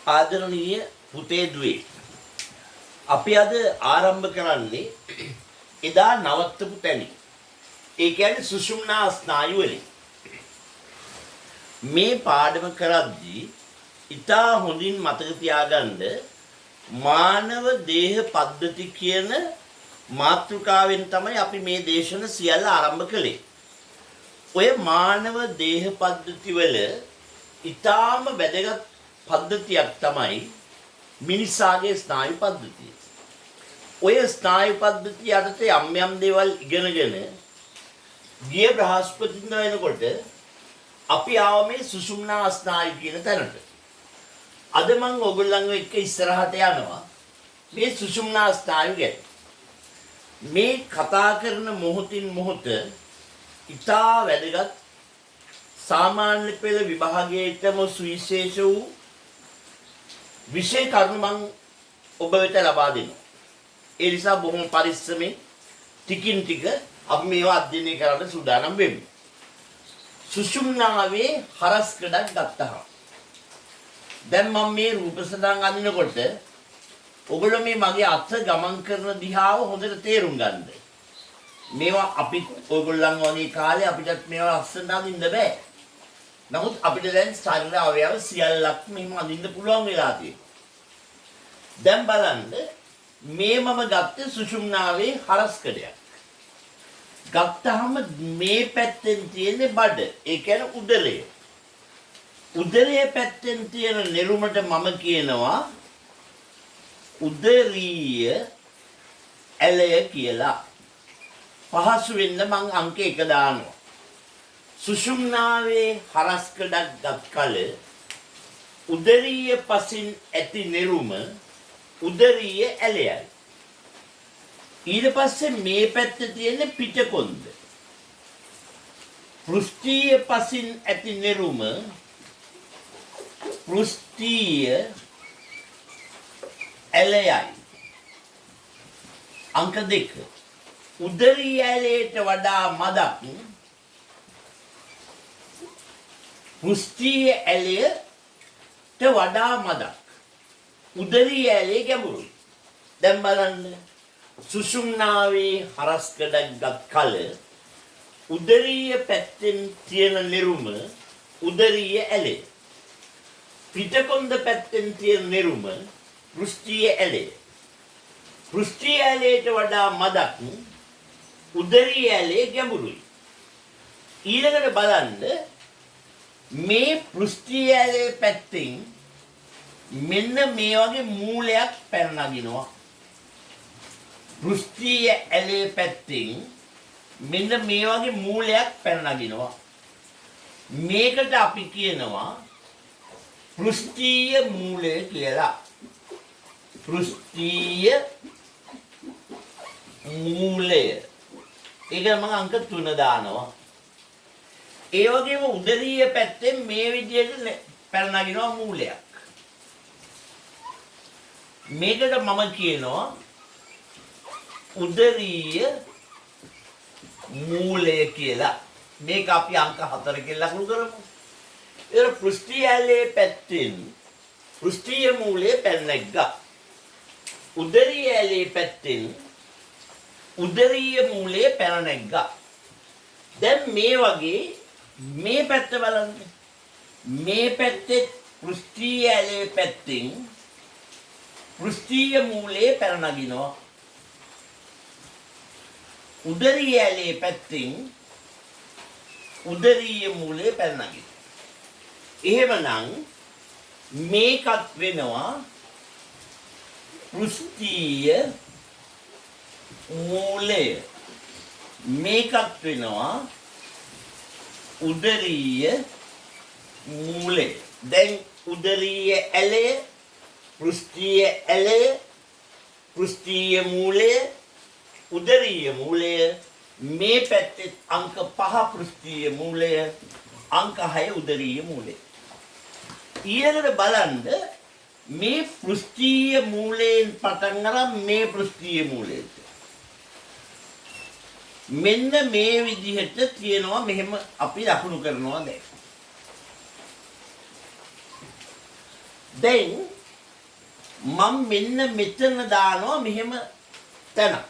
ආදරණීය පුතේ දුවේ අපි අද ආරම්භ කරන්නේ එදා නවත්තපු තැනින්. ඒ කියන්නේ සුෂුම්නා ස්නායු වලින්. මේ පාඩම කරද්දී ඉතා හොඳින් මතක තියාගන්න මානව දේහ පද්ධති කියන මාතෘකාවෙන් තමයි අපි මේ දේශන සියල්ල ආරම්භ කළේ. ඔය මානව දේහ පද්ධති වල ඉතාම වැදගත් පද්ධතියක් තමයි මිනිසාගේ ස්නායු පද්ධතිය. ඔය ස්නායු පද්ධතිය යටතේ යම් දේවල් ඉගෙනගෙන ගිය බ්‍රහස්පතින්දා වෙනකොට අපි ආව මේ සුෂුම්නා ස්නායු කියන තැනට. අද මම ඔයගොල්ලන්ව එක්ක ඉස්සරහට යනවා මේ සුෂුම්නා ස්නායු ගැන. මේ කතා කරන මොහොතින් මොහොත ඉතා වැදගත් සාමාන්‍ය පෙළ විභාගයේටම සුවිශේෂ වූ විෂය කරුණු මම ඔබ වෙත ලබා දෙනවා. ඒ නිසා බොහොම පරිස්සමෙන් ටිකින් ටික අපි මේවා අධ්‍යයනය කරන්න සූදානම් වෙමු. සුෂුම්නාවේ හරස්කඩක් ගත්තහම දැන් මම මේ රූප සටහන් අඳිනකොට ඔයගොල්ලෝ මේ මගේ අත ගමන් කරන දිහාව හොඳට තේරුම් ගන්න. මේවා අපි ඔයගොල්ලන් වගේ කාලේ අපිටත් මේවා ලස්සනට අඳින්න බෑ. නමුත් අපිට දැන් ශරීර අවයව සියල්ලක් මෙහෙම අඳින්න පුළුවන් වෙලා තියෙනවා. දැන් බලන්න මේ මම ගත්තේ සුෂුම්නාවේ හරස්කඩයක්. ගත්තාම මේ පැත්තෙන් තියෙන බඩ, ඒ කියන්නේ උදරය. උදරයේ පැත්තෙන් තියෙන නෙළුමට මම කියනවා උදරීය ඇලය කියලා. පහසු වෙන්න මං අංක 1 දානවා. සුෂුම්නාවේ හරස්කඩක් ගත් කල උදරීය පසින් ඇති නෙළුම උදරීය ඇලයයි. ඊට පස්සේ මේ පැත්තේ තියෙන පිටකොන්ද. පෘෂ්ඨීය පසින් ඇති නෙළුම පෘෂ්ඨීය ඇලයයි. අංක 2. උදරීය ඇලයට වඩා මදක් පෘෂ්ඨීය ඇලයට වඩා මදක්. උදරීය ඇලේ ගැඹුරුයි. දැන් බලන්න සුෂුම්නාවේ හරස්කඩක් ගත් කල උදරීය පැත්තෙන් තියෙන නෙළුම උදරීය ඇලේ. පිටකොන්ද පැත්තෙන් තියෙන නෙළුම පෘෂ්ඨීය ඇලේ. පෘෂ්ඨීය ඇලයට වඩා මදක් උදරීය ඇලේ ගැඹුරුයි. ඊළඟට බලන්න මේ පෘෂ්ඨීය ඇලේ පැත්තෙන් මෙන්න මේ වගේ මූලයක් පැන නගිනවා. පෘෂ්ඨීය ඇලේ පැත්තෙන් මෙන්න මේ වගේ මූලයක් පැන නගිනවා. මේකට අපි කියනවා පෘෂ්ඨීය මූලය කියලා. පෘෂ්ඨීය මූලය. ඒක මම අංක 3 දානවා. ඒ වගේම උදරීය පැත්තෙන් මේ විදිහට පැන නගිනවා මූලයක්. මේකට මම කියනවා උදරීය මූලය කියලා. මේක අපි අංක 4කින් ලකුණු කරමු. ඒ පෘෂ්ඨීය ඇලේ පැත්තෙන් පෘෂ්ඨීය මූලය පැන නැග්ගා. උදරීය ඇලේ පැත්තෙන් උදරීය මූලය පැන නැග්ගා. දැන් මේ වගේ මේ පැත්ත බලන්න. මේ පැත්තේ පෘෂ්ඨීය ඇලේ පැත්තෙන් පෘෂ්ඨීය මූලය පැන නගිනවා. උදරීය ඇලේ පැත්තෙන් උදරීය මූලය පැන නගිනවා. එහෙමනම් මේකත් වෙනවා පෘෂ්ඨීය මූලය. මේකත් වෙනවා උදරීය මූලය. දැන් උදරීය ඇලය, පෘෂ්ඨීය ඇලය, පෘෂ්ඨීය මූලය, උදරීය මූලය. මේ පැත්තේ අංක 5 පෘෂ්ඨීය මූලය, අංක 6 උදරීය මූලය. ඊළඟට බලන්න මේ පෘෂ්ඨීය මූලයෙන් පටන් අරන් මේ පෘෂ්ඨීය මූලයට මෙන්න මේ විදිහට තියෙනවා. මෙහෙම අපි ලකුණු කරනවා දැන්. මම මෙන්න මෙතන දානවා මෙහෙම තැනක්.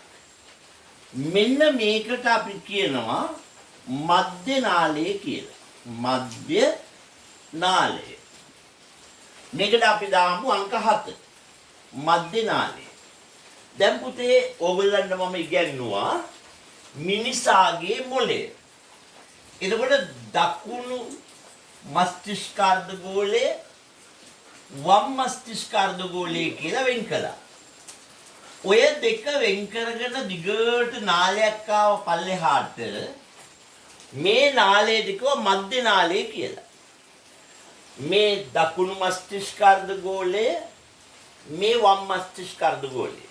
මෙන්න මේකට අපි කියනවා මධ්‍ය නාලය කියලා. මධ්‍ය නාලය. මේකට අපි දාමු අංක 7. මධ්‍ය නාලය. දැන් පුතේ ඕගොල්ලන්ට මම ඉගැන්නුවා මිනිසාගේ මොළය. එතකොට දකුණු මස්තිෂ්කාර්ධ ගෝලය වම් මස්තිෂ්කාර්ධ ගෝලය කියලා වෙන් කළා. ඔය දෙක වෙන් කරගෙන දිගට නාලයක් ආව පල්ලෙහාට මේ නාලය දිකව මධ්‍ය නාලය කියලා. මේ දකුණු මස්තිෂ්කාර්ධ ගෝලය මේ වම් මස්තිෂ්කාර්ධ ගෝලය.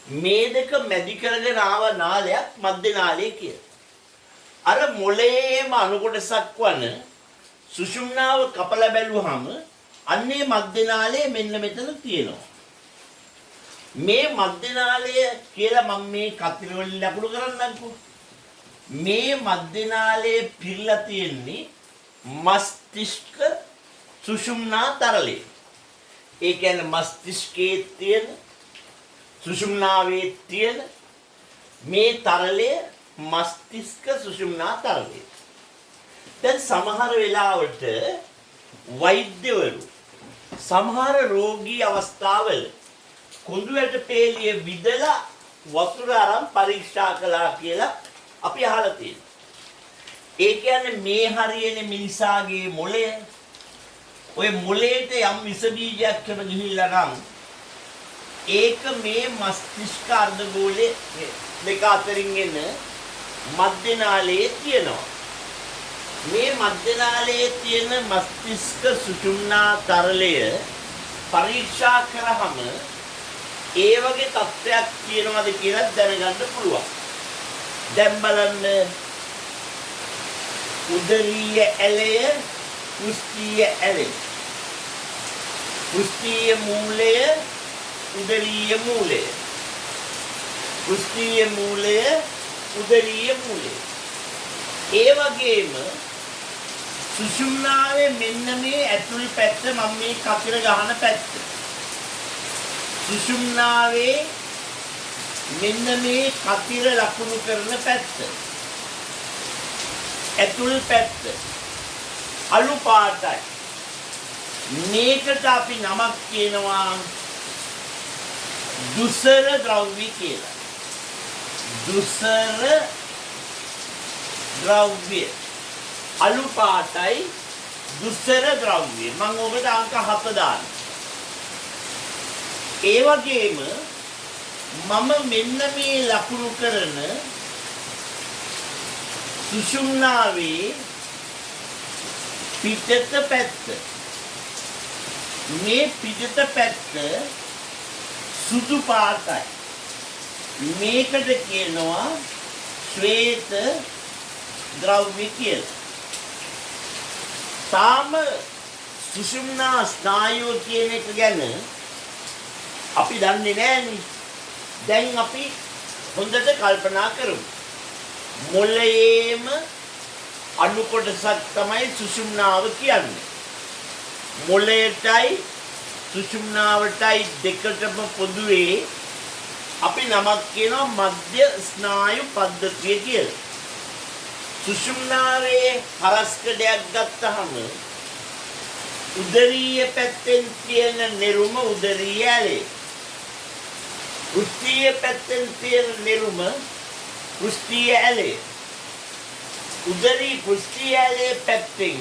මේ දෙක මැදි කරගෙන ආව නාලයක් මධ්‍ය නාලය කියලා. අර මොළයේම අණු කොටසක් වන සුෂුම්නාව කපලා බැලුවහම අන්නේ මධ්‍ය නාලය මෙන්න මෙතන තියෙනවා. මේ මධ්‍ය නාලය කියලා මම මේ කතර වලින් ලකුණු කරන්නම්කෝ. මේ මධ්‍ය නාලයේ පිරලා තියෙන්නේ මස්තිෂ්ක සුෂුම්නා තරලය. ඒ කියන්නේ මස්තිෂ්කයේ තියෙන සුෂුම්නාවේ තියෙන මේ තරලය මස්තිෂ්ක සුෂුම්නා තරලය. දැන් සමහර වෙලාවට වෛද්‍යවරු සමහර රෝගී අවස්ථාවල කොඳු ඇට පෙළිය විදලා වතුර අරන් පරීක්ෂා කළා කියලා අපි අහලා තියෙනවා. ඒ කියන්නේ මේ හරියනේ මිනිසාගේ මොළය. ඔය මොළයට යම් විස බීජයක් කම ගිහිල්ලා නම් ඒක මේ මස්තිෂ්ක අර්ධගෝලයේ දෙක අතරින් එන මධ්‍ය නාලයේ තියෙනවා. මේ මධ්‍ය නාලයේ තියෙන මස්තිෂ්ක සුෂුම්නා තරලය පරීක්ෂා කරාම ඒ වගේ තත්ත්වයක් තියෙනවද කියලා දැනගන්න පුළුවන්. දැන් බලන්න උදරීය ඇලය පෘෂ්ඨීය ඇලය. පෘෂ්ඨීය මූලය උදරීය මූලය. පෘෂ්ඨීය මූලය උදරීය මූලය. ඒ වගේම සුෂුම්නාවේ මෙන්න මේ ඇතුල් පැත්ත මම මේ කතර ගහන පැත්ත. සුෂුම්නාවේ මෙන්න මේ කතර ලකුණු කරන පැත්ත. ඇතුල් පැත්ත අලු පාටයි. මේකට අපි නමක් කියනවා දුසර ද්‍රව්‍ය කියලා. දුසර ද්‍රව්‍ය අලු පාටයි දුස්සර ද්‍රව්‍ය. මම ඔබට අංක 7 දාන්න. ඒ වගේම මම මෙන්න මේ ලකුණු කරන සුෂුම්නාවේ පිටත පැත්ත. මේ පිටත පැත්ත සුදු පාටයි. මේකට කියනවා ශ්වේත ද්‍රව්‍ය කියලා. තාම සුෂුම්නා ස්නායුව කියන එක ගැන අපි දන්නේ නැහැනේ. දැන් අපි හොඳට කල්පනා කරමු. මොළයේම අණු කොටසක් තමයි සුෂුම්නාව කියන්නේ. මොළයටයි සුෂුම්නාවටයි දෙකටම පොදුවේ අපි නමක් කියනවා මධ්‍ය ස්නායු පද්ධතිය කියලා. සුෂුම්නාවේ හරස්කඩයක් ගත්තහම උදරීය පැත්තෙන් තියෙන නිරුම උදරීය ඇලේ. පෘෂ්ඨීය පැත්තෙන් තියෙන නිරුම පෘෂ්ඨීය ඇලේ. උදරී පෘෂ්ඨීය ඇලේ පැත්තෙන්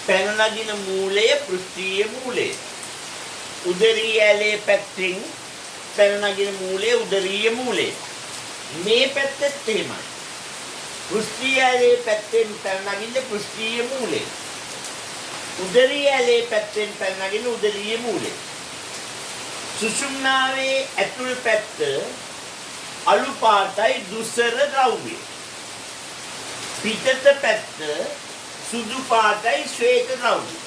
පැන නගින මූලය පෘෂ්ඨීය මූලය. උදරීය ඇලේ පැත්තෙන් පැන නගින මූලය උදරීය මූලය. මේ පැත්තත් එහෙමයි. පෘෂ්ඨීය ඇලේ පැත්තෙන් පැන නගින්නේ පෘෂ්ඨීය මූලය. උදරීය ඇලේ පැත්තෙන් පැන නගින්නේ උදරීය මූලය. සුෂුම්නාවේ ඇතුල් පැත්ත අලු පාටයි දුස්සර ද්‍රව්‍ය. පිටත පැත්ත සුදු පාටයි ශ්වේත ද්‍රව්‍ය.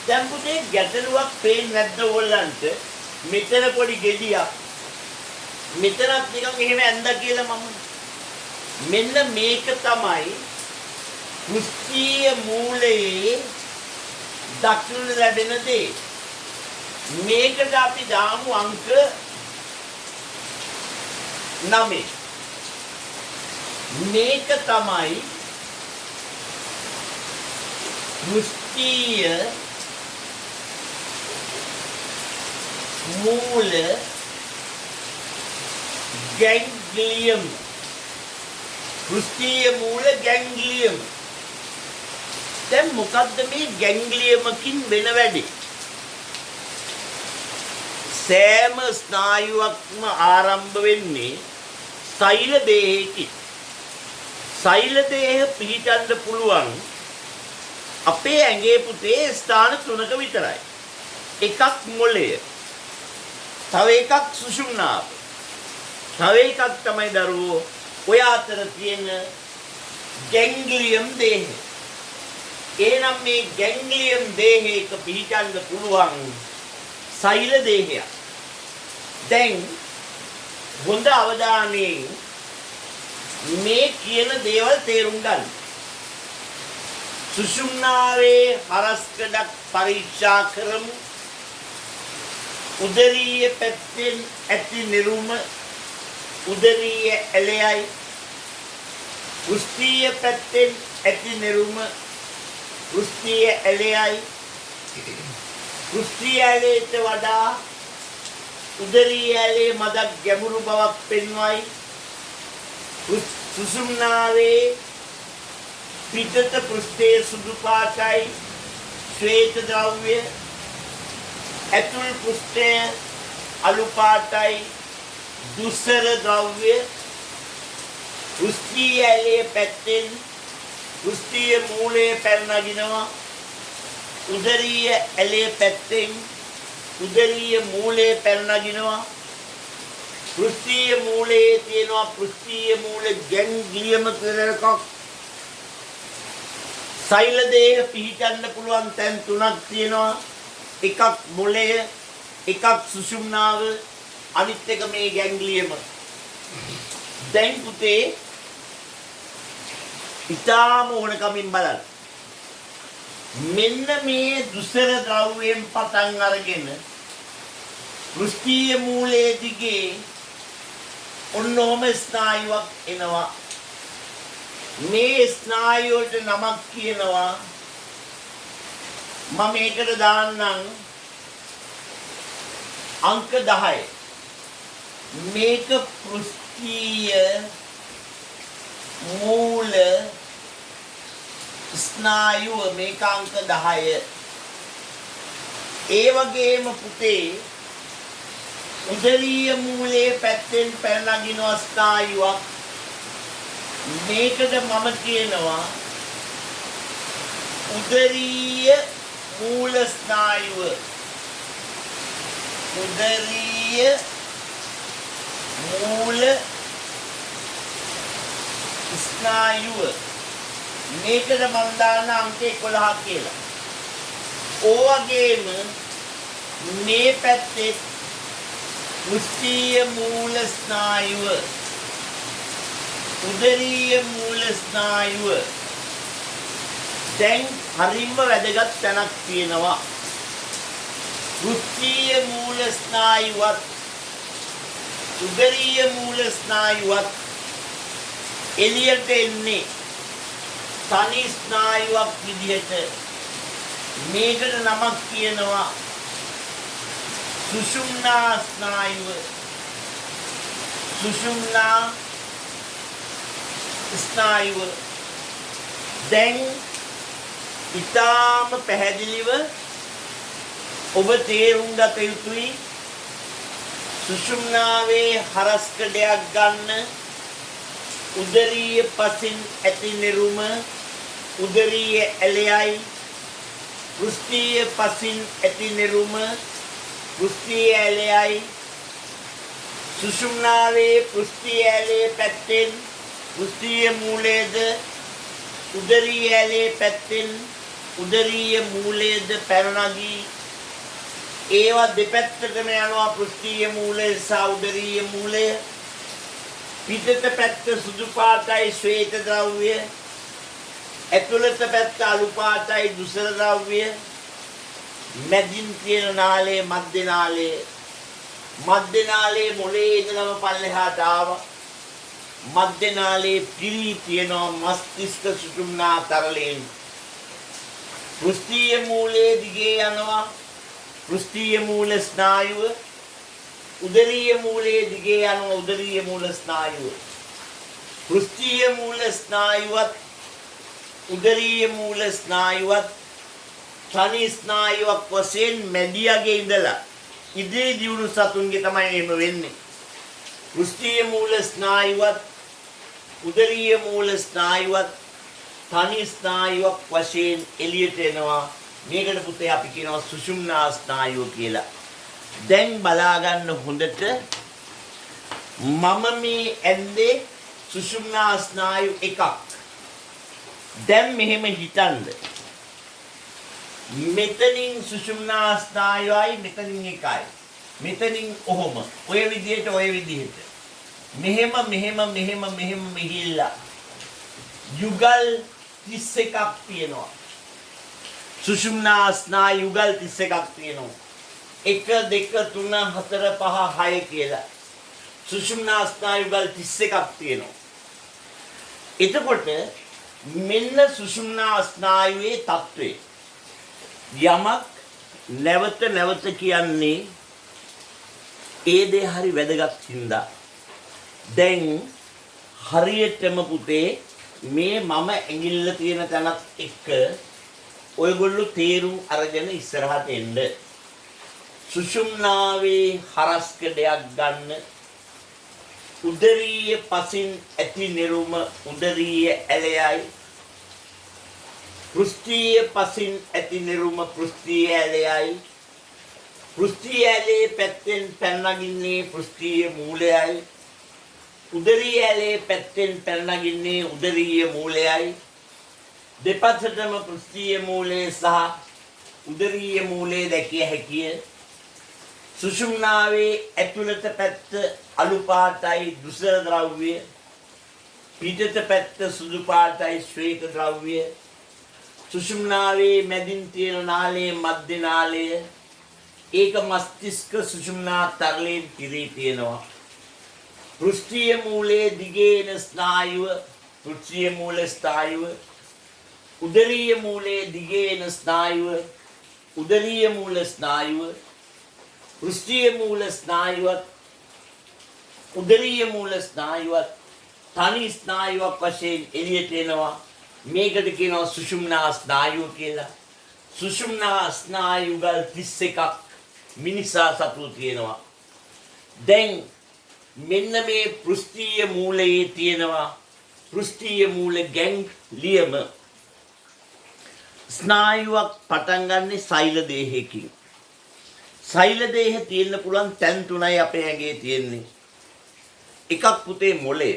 දැන් පුතේ ගැටලුවක් පේන්නේ නැද්ද ඔයගලන්ට? මෙතන පොඩි ගෙඩියක්. මෙතනත් නිකන් එහෙම ඇඳ කියලා මම. මෙන්න මේක තමයි පෘෂ්ඨීය මූලයේ දක්නට ලැබෙන දේ. මේකට අපි දාමු අංක 9. මේක තමයි දෘෂ්ටිය මූල ගැන්ග්ලියම්. දෘෂ්ටිය මූල ගැන්ග්ලියම්. දැන් මොකද්ද මේ ගැන්ග්ලියමකින් වෙන වැඩේ? සෑම ස්නායුවක්ම ආරම්භ වෙන්නේ සෛල දේහයකින්. සෛල දේහ පිහිටන්න පුළුවන් අපේ ඇඟේ පුතේ ස්ථාන 3ක විතරයි. එකක් මොළය. තව එකක් සුෂුම්නාව. තව එකක් තමයි දරුවෝ ඔය අතර තියෙන ගැන්ග්ලියම් දේහය. එහෙනම් මේ ගැන්ග්ලියම් දේහයක පිහිටන්න පුළුවන් සෛල දේහයක්. දැන් හොඳ අවධානයෙන් මේ කියන දේවල් තේරුම් ගන්න. සුෂුම්නාවේ හරස්කඩක් පරීක්ෂා කරමු. උදරීය පැත්තෙන් ඇති නිරුම උදරීය ඇලයයි. වෘෂ්ටීය පැත්තෙන් ඇති නිරුම වෘෂ්ටීය ඇලයයි. වෘෂ්ටීය ඇලයට වඩා උදරීය ඇලේ මදක් ගැඹුරු බවක් පෙන්වයි. සුසුම්නාවේ පිටත පෘෂ්ඨයේ සුදු පාටයි ශ්වේත ද්‍රව්‍ය, ඇතුල් පෘෂ්ඨය අලු පාටයි දුෂ්කර ද්‍රව්‍ය. වෘෂ්ටීය ඇලේ පැත්තෙන් වෘෂ්ටීය මූලයේ පැන නගිනවා. උදරීය ඇලේ පැත්තෙන් උදරීය මූලයේ පැන නගිනවා. පෘෂ්ඨීය මූලයේ තියෙනවා පෘෂ්ඨීය මූල ගැන්ග්ලියම කියලා එකක්. සෛල දේහ පිහිටන්න පුළුවන් තැන් 3ක් තියෙනවා. එකක් මොළය, එකක් සුෂුම්නාව, අනිත් එක මේ ගැන්ග්ලියම. දැන් පුතේ ඉතාම ඕනකමින් බලන්න. මෙන්න මේ දුෂ්කර ද්‍රව්‍යයෙන් පටන් අරගෙන පෘෂ්ඨීය මූලයේ දිගේ ඔන්නෝම ස්නායුවක් එනවා. මේ ස්නායුවට නමක් කියනවා මම මේකට දාන්නම් අංක 10. මේක පෘෂ්ඨීය මූල ස්නායුව, මේක අංක 10. ඒ වගේම පුතේ උදරීය මූලයේ පැත්තෙන් පැන නගින ස්නායුවක්. මේකට මම කියනවා උදරීය මූල ස්නායුව. උදරීය මූල ස්නායුව. මේකට මම දාන අංක 11 කියලා. ඕවගේම මේ පැත්තේ වෘෂ්ටීය මූල ස්නායුව, උදරීය මූල ස්නායුව. දැන් හරිම වැදගත් තැනක් තියෙනවා. වෘෂ්ටීය මූල ස්නායුවත් උදරීය මූල ස්නායුවත් එළියට එන්නේ තනි ස්නායුවක් විදිහට. මේකට නමක් කියනවා සුෂුම්නා ස්නායුව. සුෂුම්නා ස්නායුව. දැන් ඉතාම පැහැදිලිව ඔබ තේරුම් ගත යුතුයි සුෂුම්නාවේ හරස්කඩයක් ගන්න උදරීය පසින් ඇති නිරුම උදරීය ඇලයයි. වෘෂ්ටීය පසින් ඇති නිරුම වෘෂ්ටීය ඇලයයි. සුෂුම්නාවේ පෘෂ්ඨීය ඇලේ පැත්තෙන් වෘෂ්ටීය මූලයේද උදරීය ඇලේ පැත්තෙන් උදරීය මූලයේද පැන නගී. ඒවා දෙපැත්තටම යනවා පෘෂ්ඨීය මූලය සහ උදරීය මූලය. පිටත පැත්ත සුදු පාටයි ශ්වේත ද්‍රව්‍ය, ඇතුළත පැත්ත අලු පාටයි දුෂ්කර ද්‍රව්‍ය. මැදින් තියෙන නාලයේ මධ්‍ය නාලයේ මොලේ ඉඳලම පල්ලෙහාට ආවා. මධ්‍ය නාලයේ පිරී තියෙනවා මස්තිෂ්ක සුෂුම්නා තරලයෙන්. පෘෂ්ඨීය මූලයේ දිගේ යනවා පෘෂ්ඨීය මූල ස්නායුව. උදරීය මූලයේ දිගේ යනවා උදරීය මූල ස්නායුව. පෘෂ්ඨීය මූල ස්නායුවත් උදරීය මූල ස්නායුවත් තනි ස්නායුවක් වශයෙන් මැදියගේ ඉඳලා ඉදිරි දියුණු සතුන්ගේ තමයි එහෙම වෙන්නේ. පෘෂ්ඨීය මූල ස්නායුවත් උදරීය මූල ස්නායුවත් තනි ස්නායුවක් වශයෙන් එළියට එනවා. මේකට පුතේ අපි කියනවා සුෂුම්නා ස්නායුව කියලා. දැන් බලා ගන්න හොඳට මම මේ ඇන්දේ සුෂුම්නා ස්නායු එකක්. දැන් මෙහෙම හිතන්න. මෙතනින් සුෂුම්නා ස්නායුවයි මෙතනින් එකයි. මෙතනින් ඔහොම ඔය විදිහට මෙහෙම මෙහිල්ලා යුගල් 31ක් තියෙනවා. සුෂුම්නා ස්නායු යුගල් 31ක් තියෙනවා. 1 2 3 4 5 6 කියලා සුෂුම්නා ස්නායු යුගල් 31ක් තියෙනවා. එතකොට මෙන්න සුෂුම්නා ස්නායුවේ තත්ත්වය. යමක් නැවත කියන්නේ ඒ දේ හරි වැදගත් හින්දා. දැන් හරියටම පුතේ මේ මම ඇඟිල්ල තියෙන තැනත් එක්ක ඔයගොල්ලෝ තේරුම් අරගෙන ඉස්සරහට එන්න. සුෂුම්නාවේ හරස්කඩයක් ගන්න. උදරීය පසින් ඇති නිරුම උදරීය ඇලයයි. පෘෂ්ඨීය පසින් ඇති නිරුම පෘෂ්ඨීය ඇලයයි. පෘෂ්ඨීය ඇලේ පැත්තෙන් පැනනගින්නේ පෘෂ්ඨීය මූලයයි. උදරීය ඇලේ පැත්තෙන් පැනනගින්නේ උදරීය මූලයයි. දෙපැත්තටම පෘෂ්ඨීය මූලය සහ උදරීය මූලය දැකිය හැකිය. සුෂුම්නාවේ ඇතුළත පැත්ත අලු පාටයි දුෂ්‍ර ද්‍රව්‍ය. පිටත පැත්ත සුදු පාටයි ශ්වේත ද්‍රව්‍ය. සුෂුම්නාවේ මැදින් තියෙන නාලයේ මධ්‍ය නාලය ඒක මස්තිෂ්ක සුෂුම්නා තරලයෙන් පිරී තියෙනවා. පෘෂ්ඨීය මූලයේ දිගේන ස්නායුව පෘෂ්ඨීය මූල ස්නායුව. උදරීය මූලයේ දිගේන ස්නායුව උදරීය මූල ස්නායුව. පෘෂ්ඨීය මූල ස්නායුවත් උදරීය මූල ස්නායුවත් තනි ස්නායුවක් වශයෙන් එළියට එනවා. මේකට කියනවා සුෂුම්නා ස්නායුව කියලා. සුෂුම්නා ස්නායුගල් 31ක් මිනිසා සතු තියෙනවා. දැන් මෙන්න මේ පෘෂ්ඨීය මූලයේ තියෙනවා පෘෂ්ඨීය මූල ගැන්ග්ලියම. ස්නායුවක් පටන් ගන්නෙ සෛල දේහයකින්. සෛල දේහ තියෙන්න පුළුවන් තැන් තුනයි අපේ ඇඟේ තියෙන්නේ. එකක් පුතේ මොළය.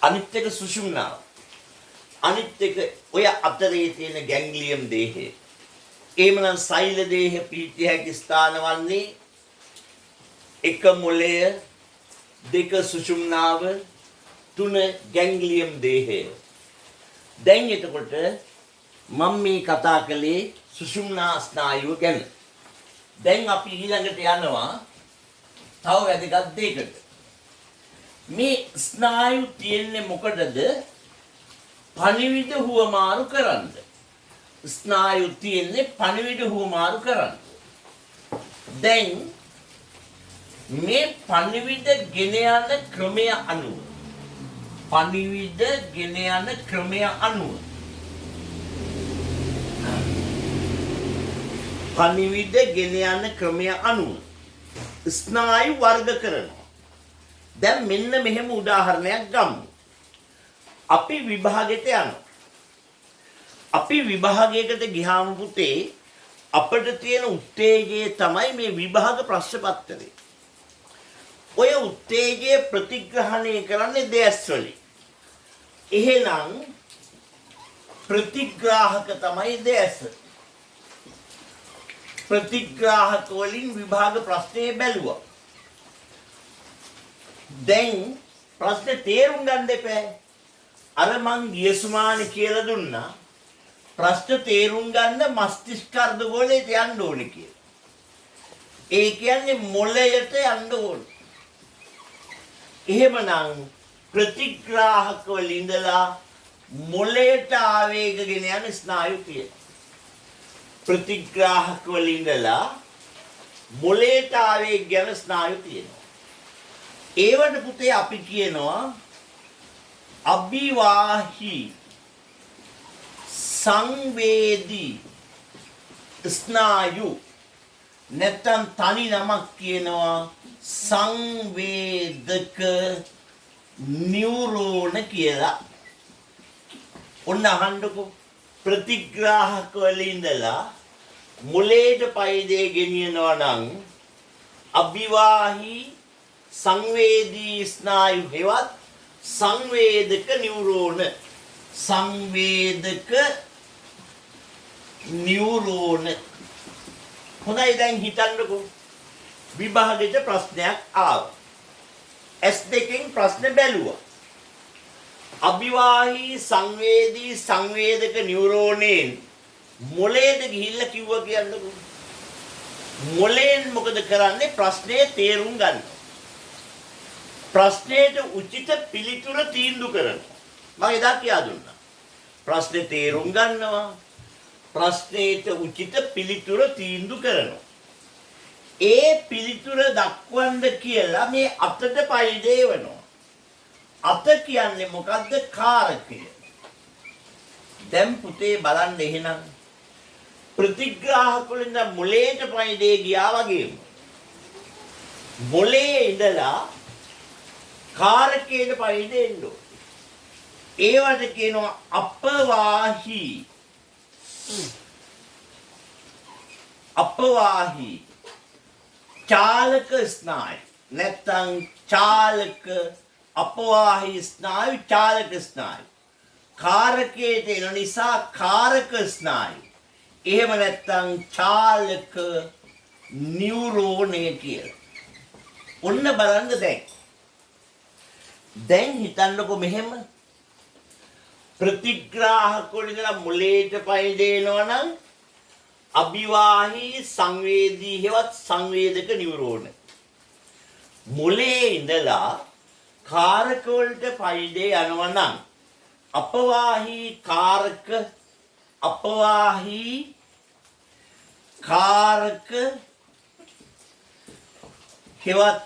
අනිත් එක සුෂුම්නාව. අනිත් එක ඔය අතරේ තියෙන ගැන්ග්ලියම් දේහය. එහෙමනම් සෛල දේහ පිහිටිය හැකි ස්ථාන වන්නේ 1 මොළය 2 සුෂුම්නාව 3 ගැන්ග්ලියම් දේහය. දැන් එතකොට මම මේ කතා කළේ සුෂුම්නා ස්නායුව ගැන. දැන් අපි ඊළඟට යනවා තව වැදගත් දෙයකට. මේ ස්නායු තියෙන්නේ මොකටද? පණිවිඩ හුවමාරු කරන්න. ස්නායු තියෙන්නේ පණිවිඩ හුවමාරු කරන්න. දැන් මේ පණිවිඩ ගෙන යන ක්‍රමය අනුව පණිවිඩ ගෙන යන ක්‍රමය අනුව පණිවිඩ ගෙන යන ක්‍රමය අනුව ස්නායු වර්ග කරනවා. දැන් මෙන්න මෙහෙම උදාහරණයක් ගමු. අපි විභාගෙට යනවා. අපි විභාගයකට ගියාම පුතේ අපිට තියෙන උත්තේජය තමයි මේ විභාග ප්‍රශ්න පත්‍රය. ඔය උත්තේජය ප්‍රතිග්‍රහණය කරන්නේ දෙයස් වලින්. එහෙනම් ප්‍රතිග්‍රාහක තමයි දෙයස්. ප්‍රතිග්‍රාහක වලින් විභාග ප්‍රශ්නේ බැලුවා. දැන් ප්‍රශ්නේ තේරුම් ගන්න දෙපෑ. අර මං ගිය සුමානේ කියලා දුන්නා. ප්‍රශ්න තේරුම් ගන්න මස්තිෂ්ක අර්ධගෝලයට යන්න ඕනේ කියලා. ඒ කියන්නේ මොළයට යන්න ඕනේ. එහෙමනම් ප්‍රතිග්‍රාහක වල ඉඳලා මොළයට ආවේග ගෙන යන ස්නායු තියෙනවා. ප්‍රතිග්‍රාහක වල ඉඳලා මොළයට ආවේග යන ස්නායු තියෙනවා. ඒවට පුතේ අපි කියනවා අභිවාහි සංවේදී ස්නායු නැත්නම් තනි නමක් කියනවා සංවේදක නියුරෝන කියලා. ඔන්න අහන්නකෝ ප්‍රතිග්‍රාහක වල ඉඳලා මොළයට පයිදේ ගෙනියනවා නම් අභිවාහි සංවේදී ස්නායු හෙවත් සංවේදක නියුරෝන සංවේදක නියුරෝන. හොඳයි දැන් හිතන්නකෝ විභාගෙට ප්‍රශ්නයක් ආවා. S2කින් ප්‍රශ්න බැලුවා. අභිවාහි සංවේදී සංවේදක නියුරෝනෙන් මොළයට ගිහිල්ලා කිව්වා කියන්නකෝ. මොළයෙන් මොකද කරන්නේ? ප්‍රශ්නේ තේරුම් ගන්නවා. ප්‍රශ්නයට උචිත පිළිතුර තීන්දුව කරනවා. මම එදා කියා දුන්නා. ප්‍රශ්නේ තේරුම් ගන්නවා. ප්‍රශ්නයට උචිත පිළිතුර තීන්දුව කරනවා. ඒ පිළිතුර දක්වන්න කියලා මේ අතට පය දෙවනවා. අත කියන්නේ මොකද්ද? කාරකය. දැන් පුතේ බලන්න එහෙනම් ප්‍රතිග්‍රාහක වලින් මොළයට පය දෙය ගියා වගේම මොළයේ ඉඳලා කාරකයට පය දෙන්න ඕනේ. ඒවට කියනවා අපවාහි අපවාහි චාලක ස්නායු නැත්නම් චාලක අපවාහි ස්නායු චාලක ස්නායු කාරකයට එන නිසා කාරක ස්නායු එහෙම නැත්නම් චාලක නියුරෝනේ කියලා. ඔන්න බලන්න දැන් හිතන්නකෝ මෙහෙම ප්‍රතිග්‍රාහක වලින් මොළයට පය දෙනවා නම් අභිවාහි සංවේදී හෙවත් සංවේදක නියුරෝන මොළයේ ඉඳලා කාරක වලට පය දෙ යනවා නම් අපවාහි කාරක අපවාහි කාරක හෙවත්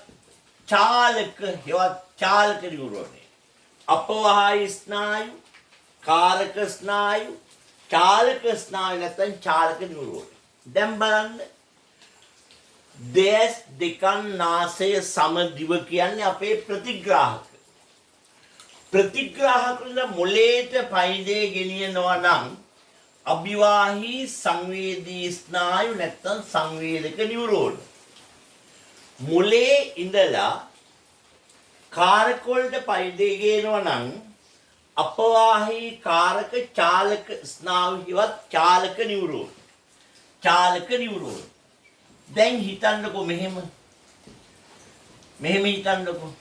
චාලක නියුරෝනේ අපවාහි ස්නායු කාරක ස්නායු චාලක ස්නායු නැත්නම් චාලක නියුරෝන. දැන් බලන්න දේස් දෙකන් නාසය සමදිව කියන්නේ අපේ ප්‍රතිග්‍රාහක. ප්‍රතිග්‍රාහක වල මොළයට පයිදේ ගෙනියනවා නම් අභිවාහි සංවේදී ස්නායු නැත්නම් සංවේදක නියුරෝන. මොළයේ ඉඳලා කාරක වලට පයිදේ ගේනවා නම් අපවාහි කාරක චාලක ස්නායු හෙවත් චාලක නියුරෝන. චාලක නියුරෝන. දැන් හිතන්නකෝ මෙහෙම හිතන්නකෝ.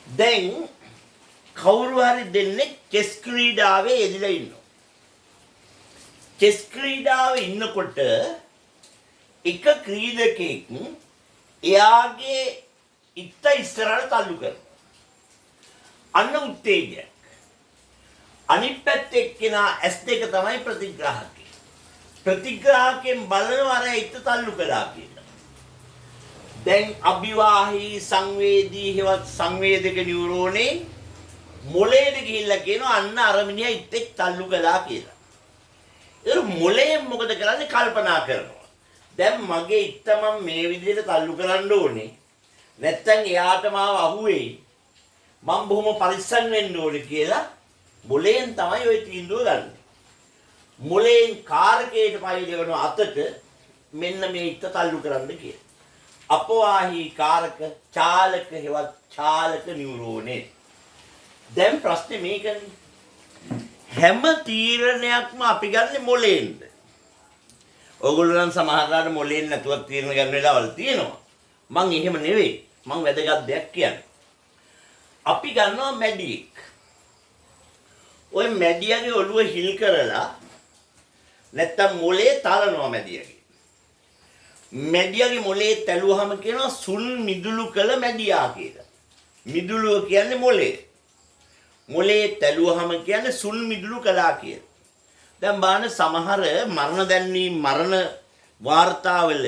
දැන් කවුරු හරි දෙන්නේ චෙස් ක්‍රීඩාවේ යෙදලා ඉන්නවා. චෙස් ක්‍රීඩාවේ ඉන්නකොට එක ක්‍රීඩකෙක් එයාගේ ඉත්ත ඉස්සරහට තල්ලු කරනවා. අන්න උත්තේජයක්. අනිත් පැත්තේ එක්කෙනා S2 තමයි ප්‍රතිග්‍රාහකය. ප්‍රතිග්‍රාහකයෙන් බලනවා අර ඉත්ත තල්ලු කළා කියලා. දැන් අභිවාහි සංවේදී හෙවත් සංවේදක නියුරෝනේ මොළයට ගිහිල්ලා කියනවා අන්න අර මිනිහා ඉත්තෙක් තල්ලු කළා කියලා. ඒක මොළයෙන් මොකද කරන්නේ? කල්පනා කරනවා. දැන් මගේ ඉත්ත මම මේ විදිහට තල්ලු කරන්න ඕනේ. නැත්තම් එයාට මාව අහුවෙයි. මම බොහොම පරිස්සම් වෙන්න ඕනේ කියලා මොළයෙන් තමයි ওই තීන්දුව ගන්න. මොළයෙන් කාරකයට පය දෙවන අතට මෙන්න මේ ඉත්ත තල්ලු කරන්න කියලා. අපවාහි කාරක චාලක හෙවත් චාලක නියුරෝනේ. දැන් ප්‍රශ්නේ මේකනේ. හැම තීරණයක්ම අපි ගන්නෙ මොළයෙන්ද? ඕගොල්ලෝ නම් සමහරවිට මොළයෙන් නැතුව තීරණ ගන්න වෙලාවල් තියෙනවා. මං එහෙම නෙවෙයි. මං වැදගත් දෙයක් කියන්නේ. අපි ගන්නවා මැඩියෙක්. ඔය මැඩියගේ ඔළුව හිල් කරලා නැත්තම් මොලේ තලනවා මැඩියගේ. මැඩියගේ මොලේ තැළුවහම කියනවා සුන් මිදුළු කළ මැඩියා කියලා. මිදුළුව කියන්නේ මොලේ. මොලේ තැළුවහම කියන්නේ සුන් මිදුළු කළා කියලා. දැන් බලන්න සමහර මරණ දැන්වීම මරණ වාර්තාවල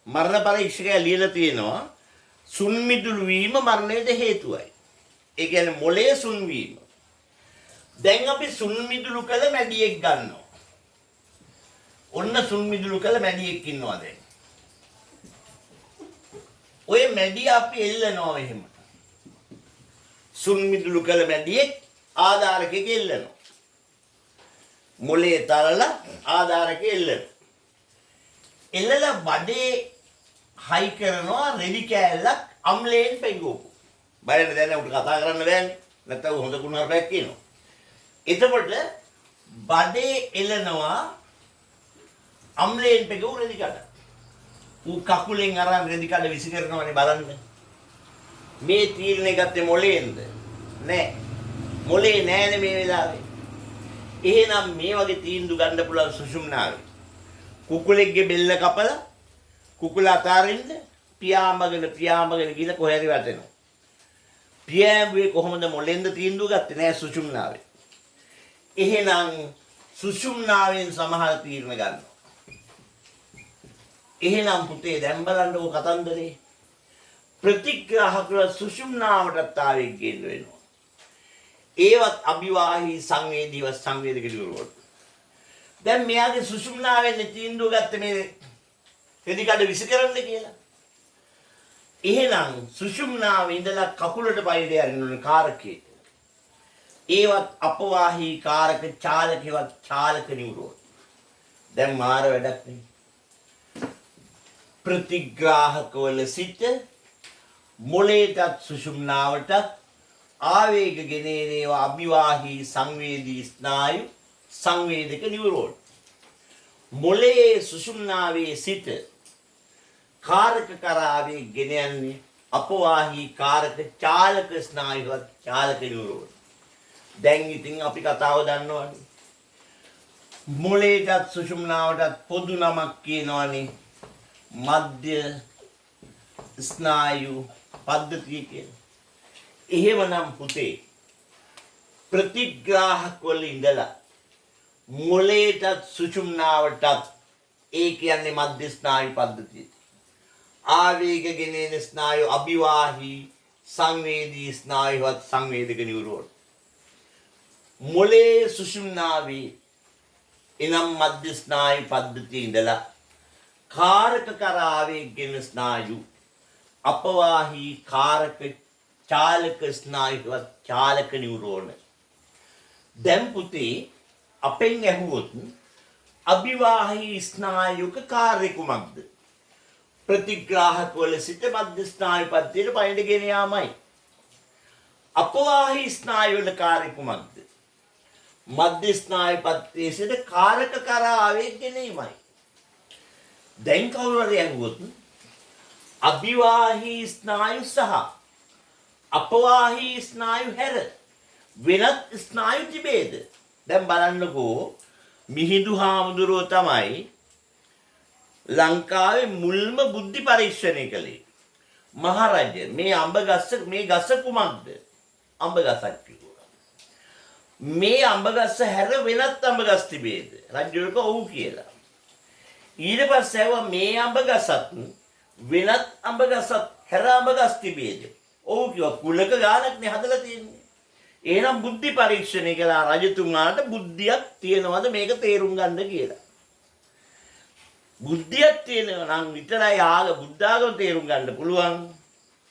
මරණ පරීක්ෂකයා ලියලා තියෙනවා සුන් මිදුළු වීම මරණයට හේතුවයි. ඒ කියන්නේ මොලේ සුන් වීම. දැන් අපි සුන් මිදුළු කළ මැඩියෙක් ගන්නවා. ඔන්න සුන් මිදුළු කළ මැඩියෙක් ඉන්නවා දැන්. ඔය මැඩිය අපි එල්ලනවා එහෙම. සුන් මිදුළු කළ මැඩියෙක් ආධාරකෙක එල්ලනවා. මොලේ තලලා ආධාරකෙ එල්ලනවා. එල්ලලා බඩේ හයි කරනවා රෙදි කෑල්ලක් අම්ලයෙන් පෙඟවපු. බලන්න දැන් උට කතා කරන්න බෑනේ. නැත්තම් හොඳ කුණාරයක් කියනවා. එතකොට බඩේ එළනවා අම්ලයෙන් පෙඟවු රෙදි කඩ. ඌ කකුලෙන් අරන් රෙදි කඩ විසි කරනවනේ බලන්න. මේ තීරණය ගත්තේ මොලේන්ද? නෑ. මොලේ නෑනේ මේ වෙලාවේ. එහෙනම් මේ වගේ තීන්දුව ගන්න පුළුවන් සුෂුම්නාවේ. කුකුලෙක්ගේ බෙල්ල කපලා කුකුල අතාරින්න පියාඹගෙන ගිහලා කොහේ හරි වැටෙනවා. පියාඹුවේ කොහොමද මොලෙන්ද තීන්දුව ගත්තේ? නෑ සුෂුම්නාවේ. එහෙනම් සුෂුම්නාවෙන් සමහර තීරණ ගන්නවා. එහෙනම් පුතේ දැන් බලන්නකො කතන්දරේ. ප්‍රතිග්‍රාහක සුෂුම්නාවටත් ආවෙක් ගේන්න වෙනවා. ඒවත් අභිවාහී සංවේදීව සංවේදක දියුරුවට. දැන් මෙයාගේ සුෂුම්නාවෙන් තීන්දුව ගත්තේ මේ රෙදි කඩ විසි කරන්න කියලා. එහෙනම් සුෂුම්නාවේ ඉඳලා කකුලට පයිද යන්න කාරකේ. ඒවත් අපවාහී කාරක චාලකේවත් චාලක නියුරෝන. දැන් මාර වැඩක් නේ. ප්‍රතිග්‍රාහකවල සිට මොලේටත් සුෂුම්නාවටත් ආවේග ගෙනේනේවා අභිවාහී සංවේදී ස්නායු සංවේදක නියුරෝන. මොලේ සුෂුම්නාවේ සිට කාරක කරාවේ ගෙන යන්නේ අපවාහී කාරක චාලක ස්නායුවත් චාලක නියුරෝන. දැන් ඉතින් අපි කතාව දන්නවනේ. මොලේටත් සුෂුම්නාවටත් පොදු නමක් කියනවනේ මධ්‍ය ස්නායු පද්ධතිය කියලා. එහෙමනම් පුතේ ප්‍රතිග්‍රාහක වල ඉඳලා මොලේටත් සුෂුම්නාවටත් ඒ කියන්නේ මධ්‍ය ස්නායු පද්ධතිය. ආවේග ගෙනෙන ස්නායු අභිවාහී සංවේදී ස්නායුවත් සංවේදක නියුරෝන. මොලේ සුෂුම්නාවේ එනම් මධ්‍ය ස්නායු පද්ධතිය ඉඳලා කාරක කරාවේ ගෙන ස්නායු අපවාහී කාරක චාලක ස්නායුවත් චාලක නියුරෝන. දැන් පුතේ අපෙන් ඇහුවොත් අභිවාහී ස්නායුක කාර්ය කුමක්ද? ප්‍රතිග්‍රාහක වල සිට මධ්‍ය ස්නායු පද්ධතියට පයින්ට ගෙන යාමයි. අපවාහී ස්නායු වල කාර්ය කුමක්ද? මධ්‍ය ස්නායු පද්ධතියේ සිට කාරක කරා ආවේග ගැනීමයි. දැන් කවුරු හරි ඇහුවොත් අභිවාහී ස්නායු සහ අපවාහී ස්නායු හැර වෙනත් ස්නායු තිබේද? දැන් බලන්නකෝ මිහිඳු හාමුදුරුවෝ තමයි ලංකාවේ මුල්ම බුද්ධි පරීක්ෂණය කළේ. මහරජ මේ ගස කුමක්ද? අඹ ගසක් කිව්වා. මේ අඹ ගස හැර වෙනත් අඹ ගස් තිබේද? රජුලක ඔව් කියලා. ඊට පස්සේ ආවා මේ අඹ ගසත් වෙනත් අඹ ගසත් හැර අඹ ගස් තිබේද? ඔව් කිව්වා. කුලක ගානක් නේ හදලා තියෙන්නේ. එහෙනම් බුද්ධි පරීක්ෂණය කළා රජතුමාට බුද්ධියක් තියෙනවද මේක තේරුම් ගන්න කියලා. බුද්ධියක් තියෙනවා නම් විතරයි බුද්ධ ආගම තේරුම් ගන්න පුළුවන්.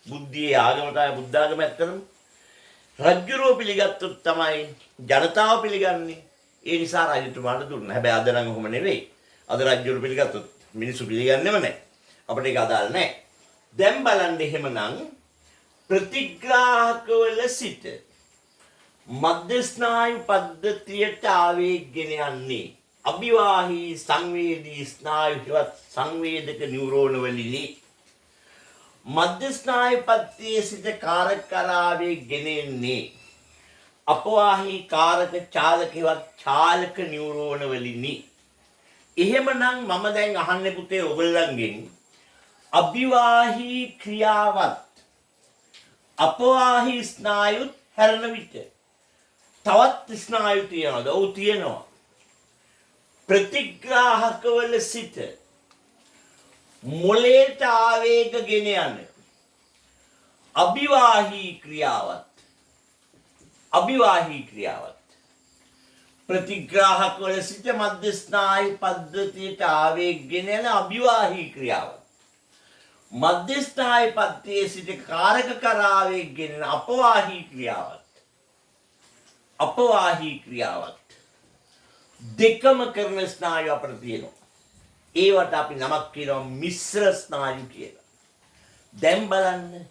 බුද්ධියේ ආගම තමයි බුද්ධ ආගම ඇත්තටම. රජුරෝ පිළිගත්තොත් තමයි ජනතාව පිළිගන්නේ. ඒ නිසා රජතුමාට දුන්නා. හැබැයි අද නම් ඔහොම නෙවෙයි. අද රජුරෝ පිළිගත්තොත් මිනිස්සු පිළිගන්නේම නැහැ. අපිට ඒක අදාළ නැහැ. දැන් බලන්න එහෙමනම් ප්‍රතිග්‍රාහකවල සිට මධ්‍ය ස්නායු පද්ධතියට ආවේගගෙන යන්නේ අභිවාහී සංවේදී ස්නායුවත් සංවේදක නියුරෝන වලිනි. මධ්‍ය ස්නායු පද්ධතියේ සිට කාරක කරාවේ ගෙනෙන්නේ අපවාහී කාරක චාලකවත් චාලක නියුරෝන වලිනි. එහෙමනම් මම දැන් අහන්නේ පුතේ ඔයගොල්ලන්ගෙන් අභිවාහී ක්‍රියාවත් අපවාහී ස්නායුත් හැරෙන විට තවත් ස්නායු තියනවාද? ඔව් තියෙනවා. ප්‍රතිග්‍රාහකවල සිට මොළයට ආවේග ගෙන යන අභිවාහී ක්‍රියාවත් ප්‍රතිග්‍රාහකවල සිට මධ්‍ය ස්නායු පද්ධතියට ආවේග ගෙන යන අභිවාහී ක්‍රියාවත් මධ්‍ය ස්නායු පද්ධතියේ සිට කාරක කරා ආවේග ගෙන යන අපවාහී ක්‍රියාවත් දෙකම කරන ස්නායු අපිට තියෙනවා. ඒවට අපි නමක් කියනවා මිශ්‍ර ස්නායු කියලා. දැන් බලන්න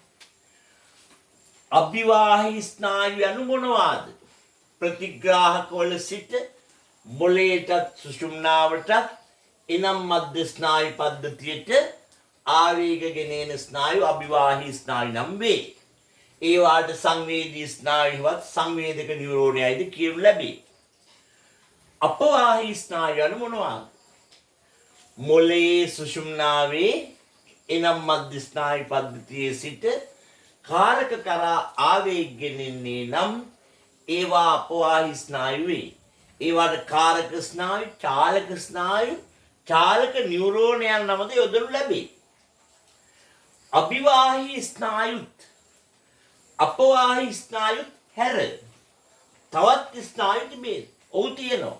අභිවාහී ස්නායු යනු මොනවාද? ප්‍රතිග්‍රාහකවල සිට මොළයට සුෂුම්නාවට එනම් මධ්‍ය ස්නායු පද්ධතියට ආවේග ගෙන එන ස්නායු අභිවාහී ස්නායු නම් වේ. ඒවාට සංවේදී ස්නායුවත් සංවේදක නියුරෝනයයිද කියනු ලැබේ. අපවාහී ස්නායු යනු මොනවාද? මොළයේ සුෂුම්නාවේ එනම් මධ්‍ය ස්නායු පද්ධතියේ සිට කාරක කරා ආවේග ගෙනෙන්නේ නම් ඒවා අපවාහී ස්නායු වේ. ඒවාට කාරක ස්නායු, චාලක ස්නායු, චාලක නියුරෝනයන් නමද යොදනු ලැබේ. අභිවාහී ස්නායුත් අපවාහී ස්නායුත් හැර තවත් ස්නායු තිබේ. ඔව් තියෙනවා.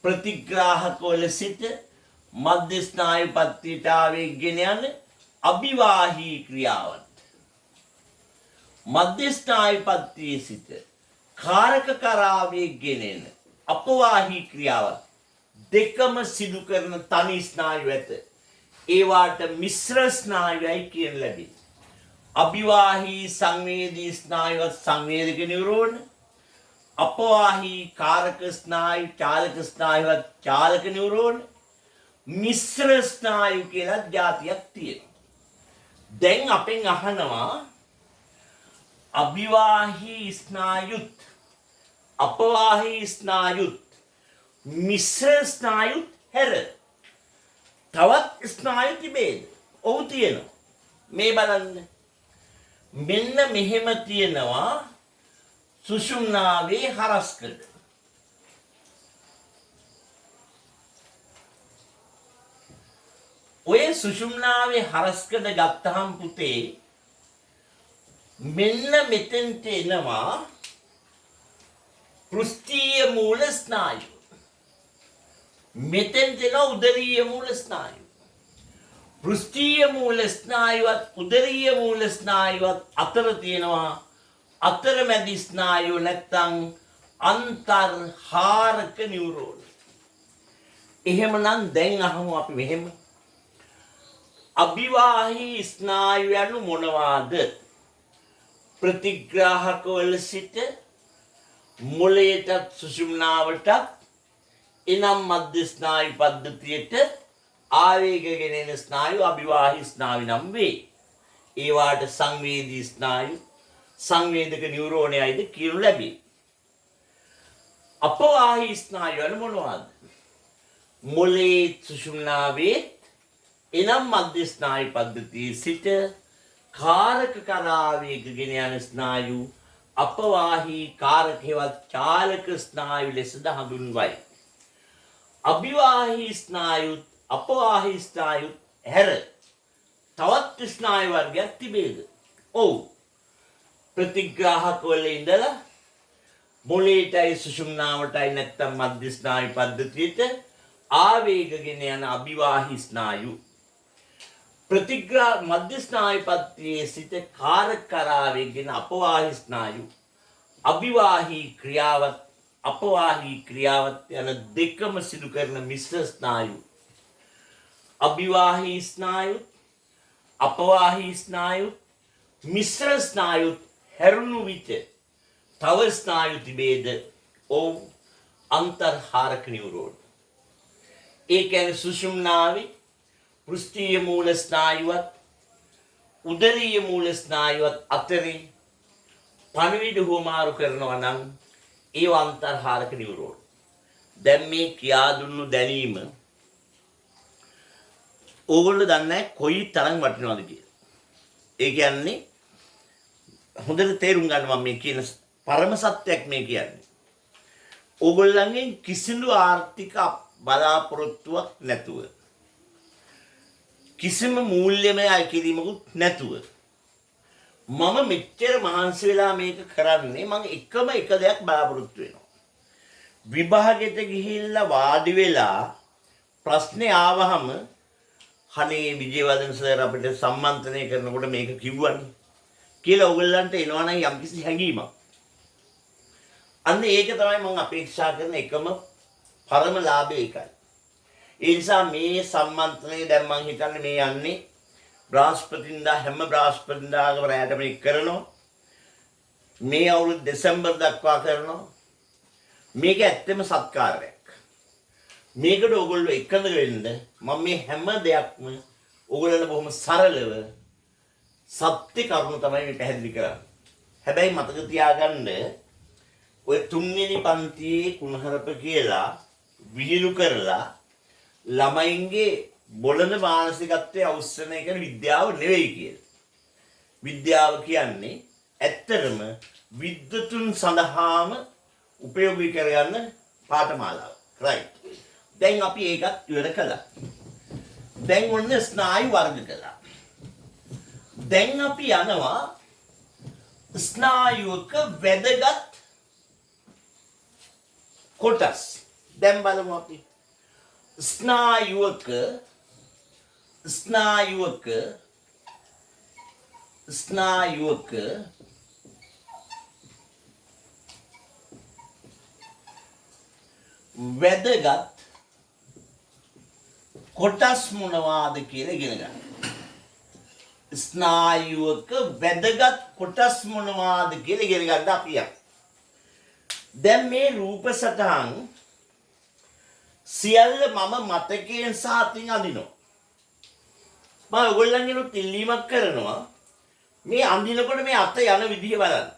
ප්‍රතිග්‍රාහකවල සිට මධ්‍ය ස්නායු පද්ධතියට ආවේග ගෙන යන අභිවාහී ක්‍රියාවත් මධ්‍ය ස්නායු පද්ධතියේ සිට කාරක කරා ආවේග ගෙන එන අපවාහී ක්‍රියාවත් දෙකම සිදු කරන තනි ස්නායු ඇත. ඒවාට මිශ්‍ර ස්නායුයි කියන ලැබේ. අභිවාහී සංවේදී ස්නායුවත් සංවේදක නියුරෝන, අපවාහී කාරක ස්නායු චාලක ස්නායුවත් චාලක නියුරෝන, මිශ්‍ර ස්නායු කියලා જાතියක් තියෙනවා. දැන් අපෙන් අහනවා අභිවාහී ස්නායුත් අපවාහී ස්නායුත් මිශ්‍ර ස්නායුත් හැර තවත් ස්නායු තිබේද? ඔව් තියෙනවා. මේ බලන්න. මෙන්න මෙහෙම තියෙනවා සුෂුම්නාවේ හරස්කඩ. ඔය සුෂුම්නාවේ හරස්කඩ ගත්තහම පුතේ මෙන්න මෙතෙන්ට එනවා පෘෂ්ඨීය මූල ස්නායු. මෙතෙන්ට එනවා උදරීය මූල ස්නායු. පෘෂ්ඨීය මූල ස්නායුවත් උදරීය මූල ස්නායුවත් අතර තියෙනවා අතරමැදි ස්නායුව නැත්තම් අන්තර්හාරක නියුරෝන. එහෙමනම් දැන් අහමු අපි මෙහෙම. අභිවාහී ස්නායු යනු මොනවාද? ප්‍රතිග්‍රාහකවල සිට මොළයට සුෂුම්නාවට එනම් මධ්‍ය ස්නායු පද්ධතියට ආවේග ගෙන එන ස්නායු අභිවාහී ස්නායු නම් වේ. ඒවාට සංවේදී ස්නායු සංවේදක නියුරෝනයයිද කියනු ලැබේ. අපවාහී ස්නායු යනු මොනවාද? මොළයේ සුෂුම්නාවේ එනම් මධ්‍ය ස්නායු පද්ධතියේ සිට කාරක කරා ආවේග ගෙන යන ස්නායු අපවාහී කාරක හේවත් චාලක ස්නායු ලෙසද හඳුන්වයි. අභිවාහී ස්නායුත් අපවාහී ස්නායුත් හැර තවත් ස්නායු වර්ගයක් තිබේද? ඔව්. ප්‍රතිග්‍රාහකවල ඉඳලා මොළයටයි සුෂුම්නාවටයි නැත්තම් මධ්‍ය ස්නායු පද්ධතියට ආවේග ගෙන යන අභිවාහී ස්නායු. මධ්‍ය ස්නායු පද්ධතියේ සිට කාරක කරා ආවේග ගෙන අපවාහී ස්නායු. අභිවාහී ක්‍රියාවත් අපවාහී ක්‍රියාවත් යන දෙකම සිදු කරන මිශ්‍ර ස්නායු. අභිවාහී ස්නායුත් අපවාහී ස්නායුත් මිශ්‍ර ස්නායුත් හැරුණු විට තව ස්නායු තිබේද? ඔව්. අන්තර්හාරක නියුරෝන. ඒ කියන්නේ සුෂුම්නාවේ පෘෂ්ඨීය මූල ස්නායුවත් උදරීය මූල ස්නායුවත් අතරේ පණිවිඩ හුවමාරු කරනවා නම් ඒව අන්තර්හාරක නියුරෝන. දැන් මේ කියා දුන්නු දැනීම ඕගොල්ලෝ දන්නේ නැහැ කොයි තරම් වටිනවද කියලා. ඒ කියන්නේ හොඳට තේරුම් ගන්න මම මේ කියන පරම සත්‍යයක් මේ කියන්නේ. ඕගොල්ලන්ගෙන් කිසිදු ආර්ථික බලාපොරොත්තුවක් නැතුව කිසිම මූල්‍යමය අයිකිරීමකුත් නැතුව මම මෙච්චර මහන්සි වෙලා මේක කරන්නේ මම එකම එක දෙයක් බලාපොරොත්තු වෙනවා. විභාගෙට ගිහිල්ලා වාඩි වෙලා ප්‍රශ්නේ ආවහම හනේ විජේවර්ධන සර් අපිට සම්මන්ත්‍රණය කරනකොට මේක කිව්වනේ කියලා ඔයගොල්ලන්ට එනවනම් යම්කිසි හැඟීමක්. අන්න ඒක තමයි මම අපේක්ෂා කරන එකම පරම ලාභය ඒකයි. ඒ නිසා මේ සම්මන්ත්‍රණය දැන් මම හිතන්නේ මේ යන්නේ බ්‍රහස්පතින්දා හැම බ්‍රහස්පතින්දාකම රැයට මේක කරනවා. මේ අවුරුදු දෙසැම්බර් දක්වා කරනවා. මේක ඇත්තම සත්කාරයක්. මේකට ඔයගොල්ලෝ එකඟ වෙන්න මම මේ හැම දෙයක්ම ඔයගොල්ලන්ට බොහොම සරලව සත්‍ය කරුණු තමයි මේ පැහැදිලි කරන්නේ. හැබැයි මතක තියාගන්න ඔය තුන්වෙනි පන්තියේ කුණහරප කියලා විහිළු කරලා ළමයින්ගේ බොළඳ මානසිකත්වයේ අවශ්‍යන එක විද්‍යාව නෙවෙයි කියලා. විද්‍යාව කියන්නේ ඇත්තටම විද්වතුන් සඳහාම උපයෝගී කරගන්න පාඨමාලාව. right. දැන් අපි ඒකත් ඉවර කළා. දැන් ඔන්න ස්නායු වර්ග කළා. දැන් අපි යනවා ස්නායුක වැදගත් කොටස්. දැන් බලමු අපි ස්නායුක වැදගත් කොටස් මොනවාද කියලා ඉගෙන ගන්න. ස්නායුක වැදගත් කොටස් මොනවාද කියලා ඉගෙන ගන්න අපි යමු. දැන් මේ රූප සටහන් සියල්ල මම මතකයෙන් සහ අතින් අඳිනවා. මම ඔයගොල්ලන්ගෙනුත් ඉල්ලීමක් කරනවා මේ අඳිනකොට මේ අත යන විදිහ බලන්න.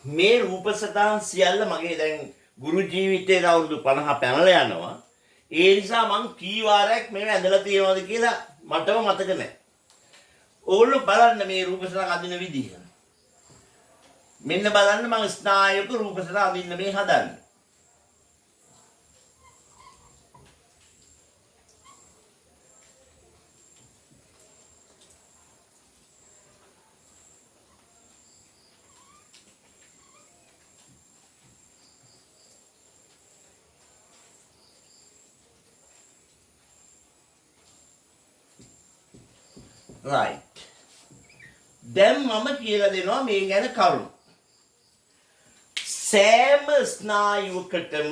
මේ රූප සටහන් සියල්ල මගේ දැන් ගුරු ජීවිතයේ අවුරුදු 50 පැනලා යනවා. ඒ නිසා මං කී වාරයක් මේව ඇඳලා තියෙනවද කියලා මටම මතක නැහැ. ඕගොල්ලෝ බලන්න මේ රූප සටහන් අඳින විදිහ. මෙන්න බලන්න මම ස්නායුක රූප සටහන් අඳින්න මේ හදන්නේ. right. දැන් මම කියලා දෙනවා මේ ගැන කරුණු. සෑම ස්නායුවකටම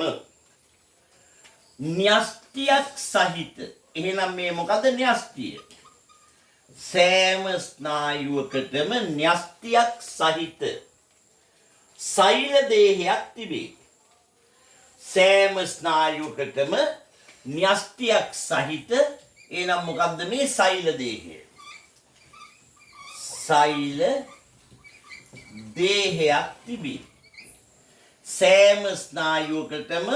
න්‍යෂ්ටියක් සහිත. එහෙනම් මේ මොකද න්‍යෂ්ටිය? සෑම ස්නායුවකටම න්‍යෂ්ටියක් සහිත සෛල දේහයක් තිබේ. සෑම ස්නායුවකටම න්‍යෂ්ටියක් සහිත එහෙනම් මොකද්ද මේ සෛල දේහය? සෛල දේහයක් තිබේ. සෑම ස්නායුවකටම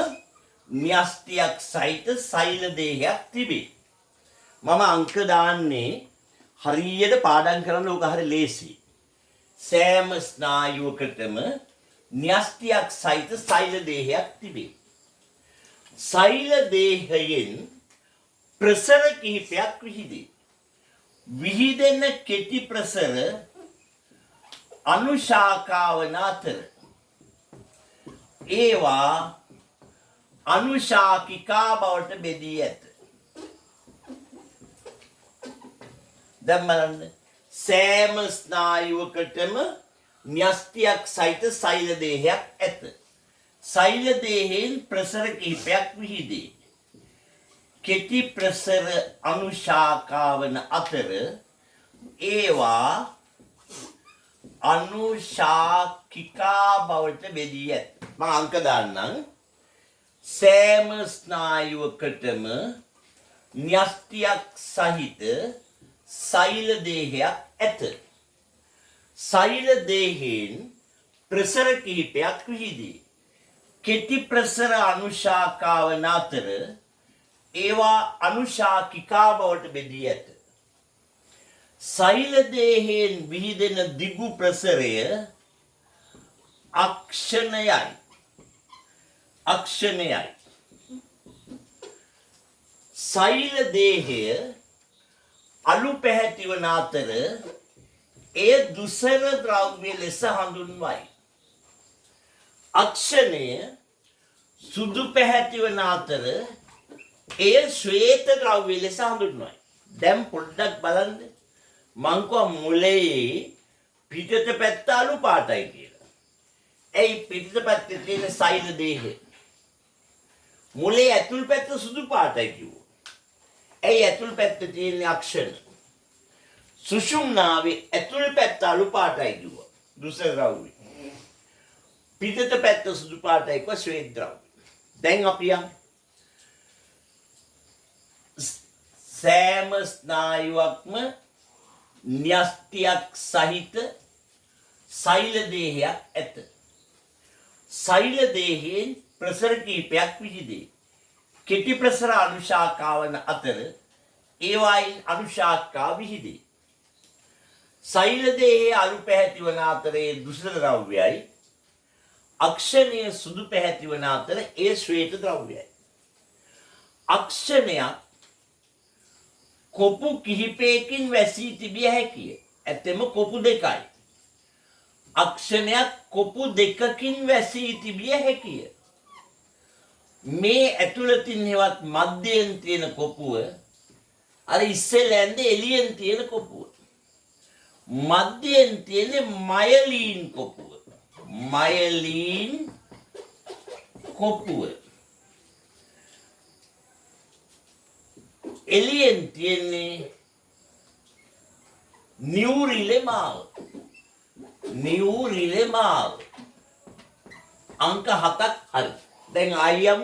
න්‍යෂ්ටියක් සහිත සෛල දේහයක් තිබේ. මම අංක දාන්නේ හරියට පාඩම් කරන්න ඕක හරිය ලේසි. සෑම ස්නායුවකටම න්‍යෂ්ටියක් සහිත සෛල දේහයක් තිබේ. සෛල දේහයෙන් ප්‍රසර කිහිපයක් විහිදේ. විහිදෙන කෙටි ප්‍රසර අනුශාකා වන අතර ඒවා අනුශාකිකා බවට බෙදී ඇත. දැන් බලන්න සෑම ස්නායුවකටම න්‍යෂ්ටියක් සහිත සෛල දේහයක් ඇත. සෛල දේහයෙන් ප්‍රසර කිහිපයක් විහිදේ. කෙටි ප්‍රසර අනුශාකා වන අතර ඒවා අනුශාකිකා බවට බෙදී ඇත. මම අංක දාන්නම්. සෑම ස්නායුවකටම න්‍යෂ්ටියක් සහිත සෛල දේහයක් ඇත. සෛල දේහෙන් ප්‍රසර කිහිපයක් විහිදී. කෙටි ප්‍රසර අනුශාකාව අතර ඒවා අනුශාකිකා බවට බෙදී ඇත. සෛල දේහෙන් විහිදෙන දිගු ප්‍රසරය අක්ෂණයයි. අක්ෂණයයි. සෛල දේහය අලු පැහැති වන අතර එය දුසර ද්‍රව්‍ය ලෙස හඳුන්වයි. අක්ෂණය සුදු පැහැති වන අතර එය ශ්වේත ද්‍රව්‍ය ලෙස හඳුන්වයි. දැන් පොඩ්ඩක් බලන්න. මං කව මුලයේ පිටත පැත්ත අලු පාටයි කියලා. ඇයි පිටත පැත්තේ තියෙන සෛල දේහය? මුලේ ඇතුල් පැත්ත සුදු පාටයි කිව්වා. ඇයි ඇතුල් පැත්තේ තියෙන අක්ෂණ? සුෂුම්නාවේ ඇතුල් පැත්ත අලු පාටයි කිව්වා. දුසර ද්‍රව්‍ය. පිටත පැත්ත සුදු පාටයි කිව්වා ශ්වේත ද්‍රව්‍ය. දැන් අපි යමු. සෑම ස්නායුවක්ම න්‍යෂ්ටියක් සහිත සෛල දේහයක් ඇත. සෛල දේහයෙන් ප්‍රසර කිහිපයක් විහිදේ. කෙටි ප්‍රසර අනුශාකාවන අතර ඒවායින් අනුශාකා විහිදේ. සෛල දේහයේ අලු පැහැති වන අතරේ දුෂ්‍ර ද්‍රව්‍යයි. අක්ෂණය සුදු පැහැති වන අතර ඒ ශ්වේත ද්‍රව්‍යයි. අක්ෂණයක් කොපු කිහිපයකින් වැසී තිබිය හැකිය. ඇත්තෙම කොපු දෙකයි. අක්ෂණයක් කොපු දෙකකින් වැසී තිබිය හැකිය. මේ ඇතුළතින් හෙවත් මධ්‍යයෙන් තියෙන කොපුව අර ඉස්සෙල්ලා එළියෙන් තියෙන කොපුව. මධ්‍යයෙන් තියෙන මයලීන් කොපුව. මයලීන් කොපුව. එළියෙන් තියෙන්නේ නියුරිලෙමාව. නියුරිලෙමාව. අංක 7ක් හරි. දැන් ආයම්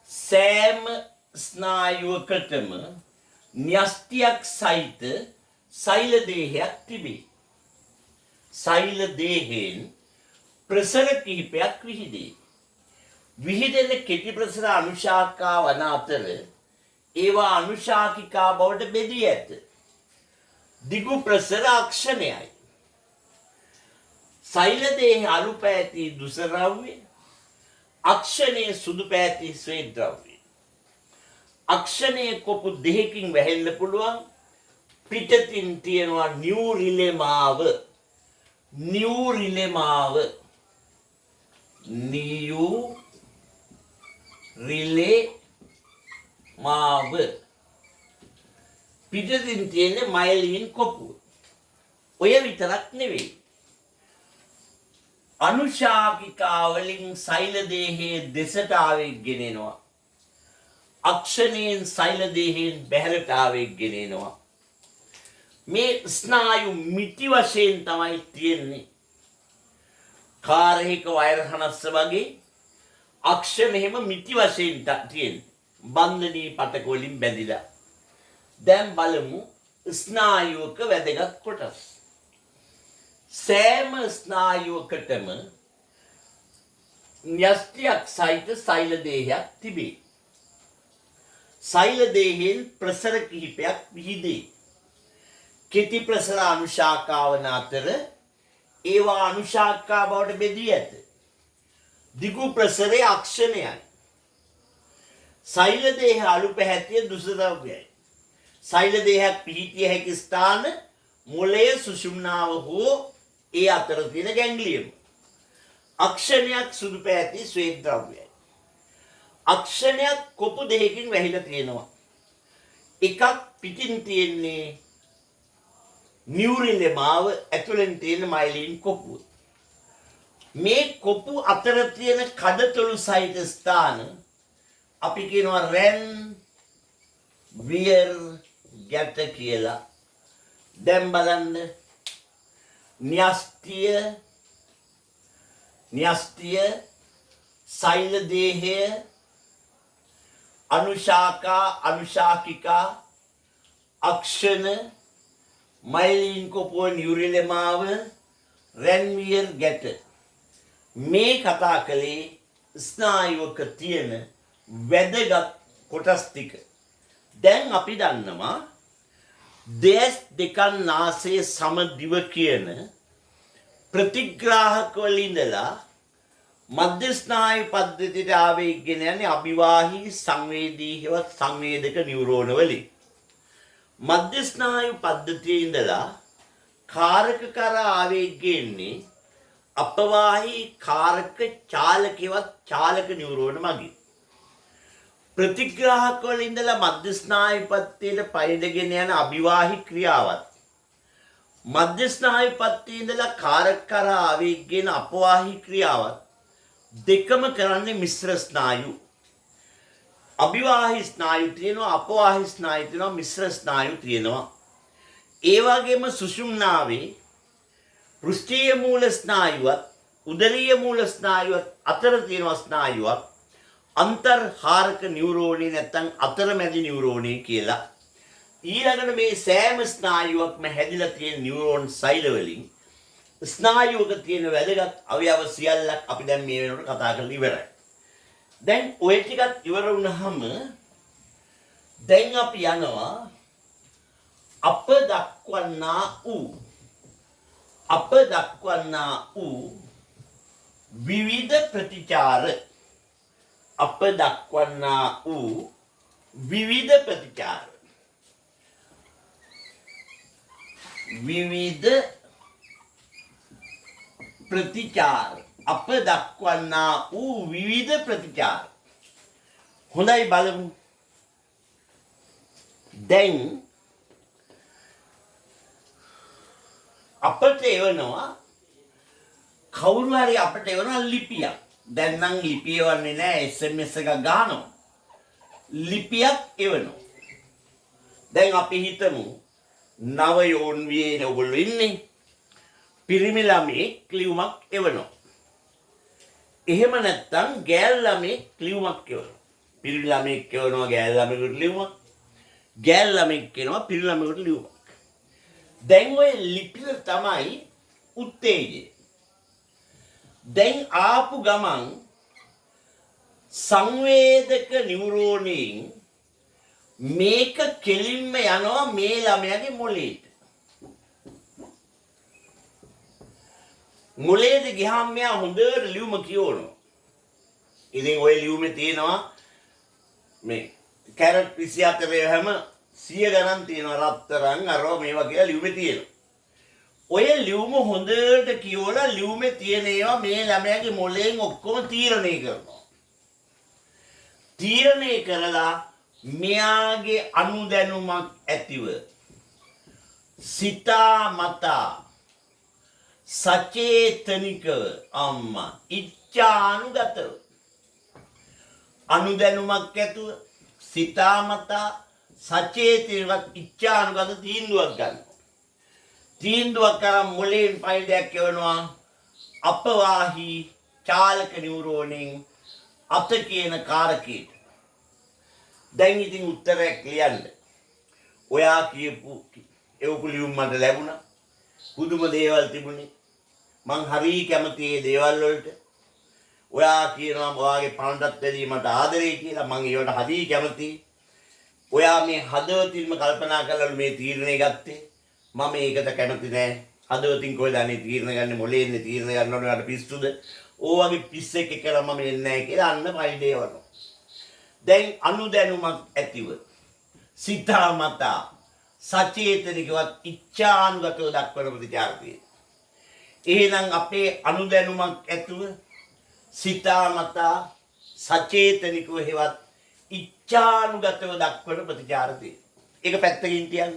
සෑම ස්නායුවකටම න්‍යෂ්ටියක් සහිත සෛල දේහයක් තිබේ. සෛල දේහෙන් ප්‍රසර කිහිපයක් විහිදේ. විහිදෙන කෙටි ප්‍රසර අනුශාකා වන අතර ඒවා අනුශාකිකා බවට බෙදී ඇත. දිගු ප්‍රසර අක්ෂණයයි. සෛල දේහ අලු පැහැති දුෂ්‍ර ද්‍රව්‍ය. අක්ෂණයේ සුදු පැහැති ශ්වේත ද්‍රව්‍ය. අක්ෂණයේ කොපු දෙකකින් වැහෙන්න පුළුවන්. පිටතින් තියෙනවා නියුරිලෙමාව. නියුරිලෙමාව. නියුරිලෙමාව. පිටතින් තියෙන මයලීන් කොපුව. ඔය විතරක් නෙවෙයි. අනුශාකිකා වලින් සෛල දේහයේ දෙසට ආවේග ගෙනෙනවා. අක්ෂණයෙන් සෛල දේහයෙන් බැහැරට ආවේග ගෙනෙනවා. මේ ස්නායු මිටි වශයෙන් තමයි තියෙන්නේ. කාර්යයක වයර් හනස්ස වගේ අක්ෂණ එහෙම මිටි වශයෙන් තියෙන්නේ. බන්ධනී පටක වලින් බැඳිලා. දැන් බලමු ස්නායුවක වැදගත් කොටස්. සෑම ස්නායුවකටම න්‍යෂ්ටියක් සහිත සෛල දේහයක් තිබේ. සෛල දේහයෙන් ප්‍රසර කිහිපයක් විහිදේ. කෙටි ප්‍රසර අනුශාකාවන අතර ඒවා අනුශාකා බවට බෙදී ඇත. දිගු ප්‍රසරයේ අක්ෂණයයි. සෛල දේහ අලු පැහැතිය දුෂ්‍ර ද්‍රව්‍යයි. සෛල දේහයක් පිහිටිය හැකි ස්ථාන මොළයේ සුෂුම්නාව හෝ ඒ අතර තියෙන ගැන්ග්ලියම. අක්ෂණයක් සුදු පැහැති ශ්වේත ද්‍රව්‍යයි. අක්ෂණයක් කොපු දෙකකින් වැහිලා තියෙනවා. එකක් පිටින් තියෙන්නේ නියුරිලෙමාව, ඇතුළෙන් තියෙන මයලීන් කොපුව. මේ කොපු අතර තියෙන කඩතොළු සහිත ස්ථාන අපි කියනවා රැන් වියර් ගැට කියලා. දැන් බලන්න න්‍යෂ්ටිය සෛල දේහය අනුශාකා අනුශාකිකා අක්ෂණ මයිලින් කොපුව නියුරිලෙමාව රැන්වියර් ගැට මේ කතා කළේ ස්නායුවක තියෙන වැදගත් කොටස් ටික. දැන් අපි දන්නවා දේස් දෙකන් නාසයේ සමදිව කියන ප්‍රතිග්‍රාහක වල ඉඳලා මධ්‍ය ස්නායු පද්ධතියට ආවේගගෙන යන්නේ අභිවාහී සංවේදී හේවත් සංවේදක නියුරෝන වලින්. මධ්‍ය ස්නායු පද්ධතියේ ඉඳලා කාරක කරා ආවේගන්නේ අපවාහී කාරක චාලකේවත් චාලක නියුරෝන මගින්. ප්‍රතිග්‍රාහක වල ඉඳලා මධ්‍ය ස්නායු පද්ධතියට පයදගෙන යන අභිවාහී ක්‍රියාවත් මධ්‍ය ස්නායු පද්ධතියේ ඉඳලා කාරක කරා ආවේගගෙන අපවාහී ක්‍රියාවත් දෙකම කරන්නේ මිශ්‍ර ස්නායු. අභිවාහී ස්නායු තියෙනවා අපවාහී ස්නායු තියෙනවා මිශ්‍ර ස්නායු තියෙනවා. ඒ වගේම සුෂුම්නාවේ පෘෂ්ඨීය මූල ස්නායුවත් උදරීය මූල ස්නායුවත් අතර තියෙනවා ස්නායුවක් අන්තර්හාරක නියුරෝනේ නැත්නම් අතරමැදි නියුරෝනේ කියලා. ඊළඟට මේ සෑම ස්නායුවක්ම හැදිලා තියෙන නියුරෝන් සෛල වලින් ස්නායුවක තියෙන වැදගත් අවයව සියල්ලක් අපි දැන් මේ වෙනකොට කතා කරලා ඉවරයි. දැන් ඔය ටිකත් ඉවර වුණාම දැන් අපි යනවා අප දක්වන්නා වූ විවිධ ප්‍රතිචාර අප දක්වන්නා වූ විවිධ ප්‍රතිචාර අප දක්වන්නා වූ විවිධ ප්‍රතිචාර. හොඳයි බලමු. දැන් අපට එවනවා කවුරු හරි අපට එවනවා ලිපියක්. දැන් නම් ලිපිය වන්නේ නැහැ SMS එකක් ගන්නවා. ලිපියක් එවනවා. දැන් අපි හිතමු නව යෝන් වියේ ඔයගොල්ලෝ ඉන්නේ. පිරිමි ළමයෙක් ලියුමක් එවනවා. එහෙම නැත්නම් ගෑල් ළමයෙක් ලියුමක් එවනවා. පිරිමි ළමයෙක් එවනවා ගෑල් ළමයෙකුට ලියුමක්. ගෑල් ළමයෙක් එනවා පිරිමි ළමයෙකුට ලියුමක්. දැන් ඔය ලිපිය තමයි උත්තේජය. දැන් ආපු ගමන් සංවේදක නියුරෝනෙන් මේක කෙලින්ම යනවා මේ ළමයාගේ මොළේට. මොළේට ගියාම මෙයා හොඳට ලියුම කියවනවා. ඉතින් ওই ලියුමේ තියෙනවා මේ කැරට් 24 හැම 100 ගණන් තියෙනවා රත්තරන් අරව මේවා කියලා ලියුමේ තියෙනවා. ඔය ලියුම හොඳට කියවලා ලියුමේ තියෙන ඒවා මේ ළමයාගේ මොළයෙන් ඔක්කොම තීරණය කරනවා. තීරණය කරලා මෙයාගේ අනුදැනුමක් ඇතිව සිතාමතා සචේතනිකව අම්මා ඉච්ඡානුගතව අනුදැනුමක් ඇතුව සිතාමතා සචේතනිකව ඉච්ඡානුගත තීන්දුවක් ගන්නවා. තීන්දුවක් කරන් මොළයෙන් පයිඩයක් එවනවා අපවාහී චාලක නියුරෝනෙන් අත කියන කාරකයට. දැන් ඉතින් උත්තරයක් ලියන්න. ඔයා කියපු ඒකු ලියුම් මට ලැබුණා. පුදුම දේවල් තිබුණේ. මං හරි කැමති ඒ දේවල් වලට. ඔයා කියනවා ඔයාගේ පණ්ඩත් වැඩි මට ආදරේ කියලා. මං ඒවට හරි කැමතියි. ඔයා මේ හදවතින්ම කල්පනා කරලා මේ තීරණය ගත්තේ. මම ඒකට කැමති නෑ. හදවතින් කොහෙද අනේ තීරණ ගන්න මොලේන්නේ තීරණ ගන්න ඕනකට පිස්සුද? ඕවගේ පිස්සෙක් එක්කලා මම එන්නේ නෑ කියලා අන්න පයිඩේ වරනවා. දැන් අනුදැනුමක් ඇතිව සිතාමතා සචේතනිකවත් ඉච්ඡානුගතව දක්වන ප්‍රතිචාරය. එහෙනම් අපේ අනුදැනුමක් ඇතුව සිතාමතා සචේතනිකව හේවත් ඉච්ඡානුගතව දක්වන ප්‍රතිචාරය. ඒක පැත්තකින් තියන්න.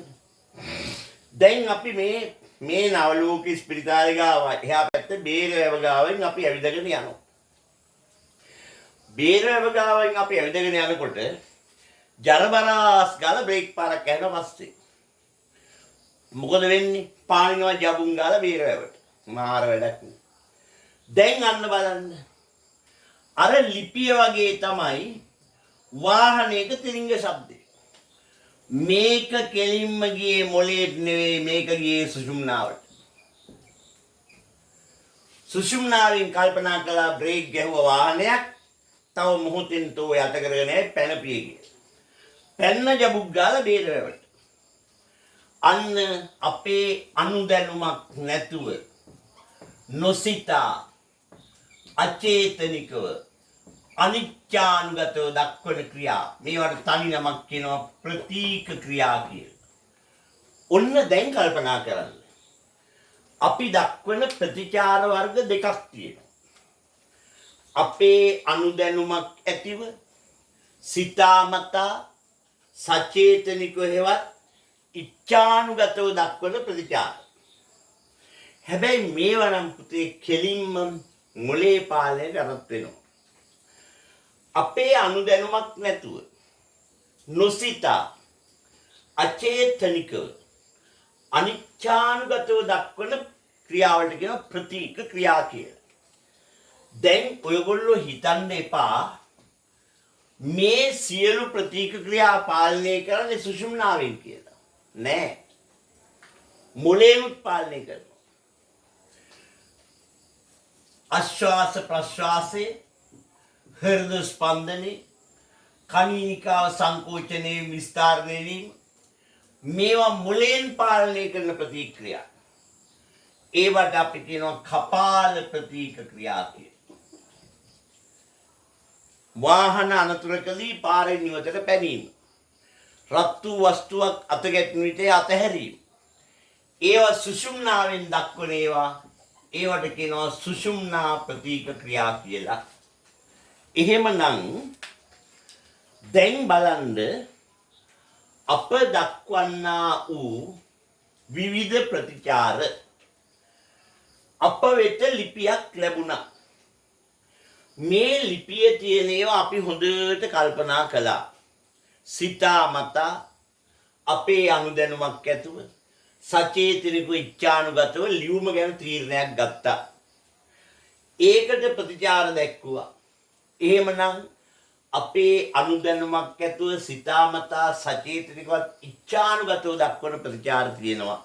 දැන් අපි මේ නවලෝක ස්පිරිතාලේ ගාව එහා පැත්තේ බේරවැව ගාවෙන් අපි ඇවිදගෙන යනවා. බේරවැව ගාවෙන් අපි ඇවිදගෙන යනකොට ජරබරාස් ගාලා බ්‍රේක් පාරක් යනවා පස්සේ. මොකද වෙන්නේ? පානිනවා ජබුන් ගාලා බේරවැවට. මාර වැඩක් නේ. දැන් අන්න බලන්න. අර ලිපිය වගේ තමයි වාහනයක තිරිංග ශබ්දය. මේක කෙලින්ම ගියේ මොලේට නෙවෙයි මේක ගියේ සුෂුම්නාවට. සුෂුම්නාවෙන් කල්පනා කළා බ්‍රේක් ගැහුව වාහනයක් තව මොහොතින් තෝ යට කරගෙන පැනපිය ගිය. පැන්න ජබුක් ගාලා බේරවැවට. අන්න අපේ අනුදැනුමක් නැතුව නොසිතා අචේතනිකව අනිත්‍යානුගතව දක්වන ක්‍රියා මේවට තනි නමක් කියනවා ප්‍රතීක ක්‍රියා කියලා. ඔන්න දැන් කල්පනා කරන්න. අපි දක්වන ප්‍රතිචාර වර්ග දෙකක් තියෙනවා. අපේ අනුදැනුමක් ඇතිව සිතාමතා සචේතනිකව හෙවත් ඉච්ඡානුගතව දක්වන ප්‍රතිචාර. හැබැයි මේවා නම් පුතේ කෙලින්ම මොලේ පාලනයට අරත් වෙනවා. අපේ අනුදැනුමක් නැතුව නොසිතා අචේතනිකව අනිච්ඡානුගතව දක්වන ක්‍රියාවලට කියන ප්‍රතීක ක්‍රියා කියලා. දැන් ඔයගොල්ලෝ හිතන්න එපා මේ සියලු ප්‍රතීක ක්‍රියා පාලනය කරන්නේ සුෂුම්නාවෙන් කියලා. නෑ. මොලේනුත් පාලනය කරනවා. ආශ්වාස ප්‍රශ්වාසයේ හෘද ස්පන්දනේ කණිනිකාව සංකෝචනයේ විස්තරණය වීම මේවා මුලෙන් පාලනය කරන ප්‍රතික්‍රියා. ඒවට අපි කියනවා කපාල ප්‍රතීක ක්‍රියා කියලා. වාහන අනතුරකදී පාරෙන් ඉවතට පැනීම. රත්තු වස්තුවක් අත ගැටෙන විට අතහැරීම. ඒවා සුෂුම්නාවෙන් දක්වන ඒවට කියනවා සුෂුම්නා ප්‍රතීක ක්‍රියා කියලා. එහෙමනම් දැන් බලන්න අප දක්වන්නා වූ විවිධ ප්‍රතිචාර අප වෙත ලිපියක් ලැබුණා. මේ ලිපියේ තියෙන ඒවා අපි හොඳට කල්පනා කළා. සිතාමතා අපේ අනුදැනුමක් ඇතුව සචේතනික ඉච්ඡානුගතව ලියුම ගැන තීරණයක් ගත්තා. ඒකට ප්‍රතිචාර දැක්වුවා. එහෙමනම් අපේ අනුදැනුමක් ඇතුව සිතාමතා සචේතනිකවත් ඉච්ඡානුගතව දක්වන ප්‍රතිචාර තියෙනවා.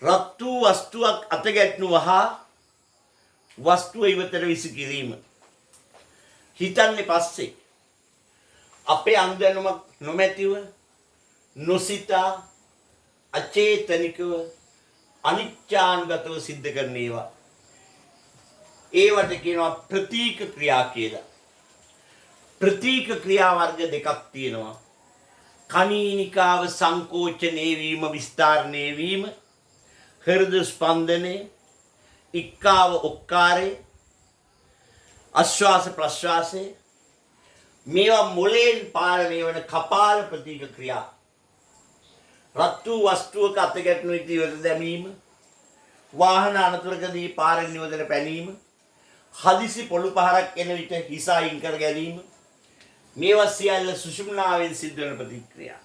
රත්තු වස්තුවක් අත ගැටෙනවා වස්තුව ඉවතට විසිකිරීම. හිතන්නේ පස්සේ අපේ අනුදැනුමක් නොමැතිව නොසිතා අචේතනිකව අනිච්ඡානුගතව සිද්ධ කරන ඒවට කියනවා ප්‍රතීක ක්‍රියා කියලා. ප්‍රතීක ක්‍රියා වර්ග දෙකක් තියෙනවා. කණිනිකාව සංකෝචනය වීම විස්තරණය වීම හෘද ස්පන්දනය ඉක්කාව ඔක්කාරේ ආශ්වාස ප්‍රශ්වාසය මේවා මොලෙන් පාලනය වන කපාල ප්‍රතීක ක්‍රියා. රත්තු වස්තුවක අත ගැටෙන විට ඉවත දැමීම වාහන අනතුරකදී පාරෙන් නිවදට පැනීම හදිසි පොළු පහරක් එන විට හිස අයින් කර ගැනීම මේවා සියල්ල සුෂුම්නාවෙන් සිද්ධ වෙන ප්‍රතික්‍රියා.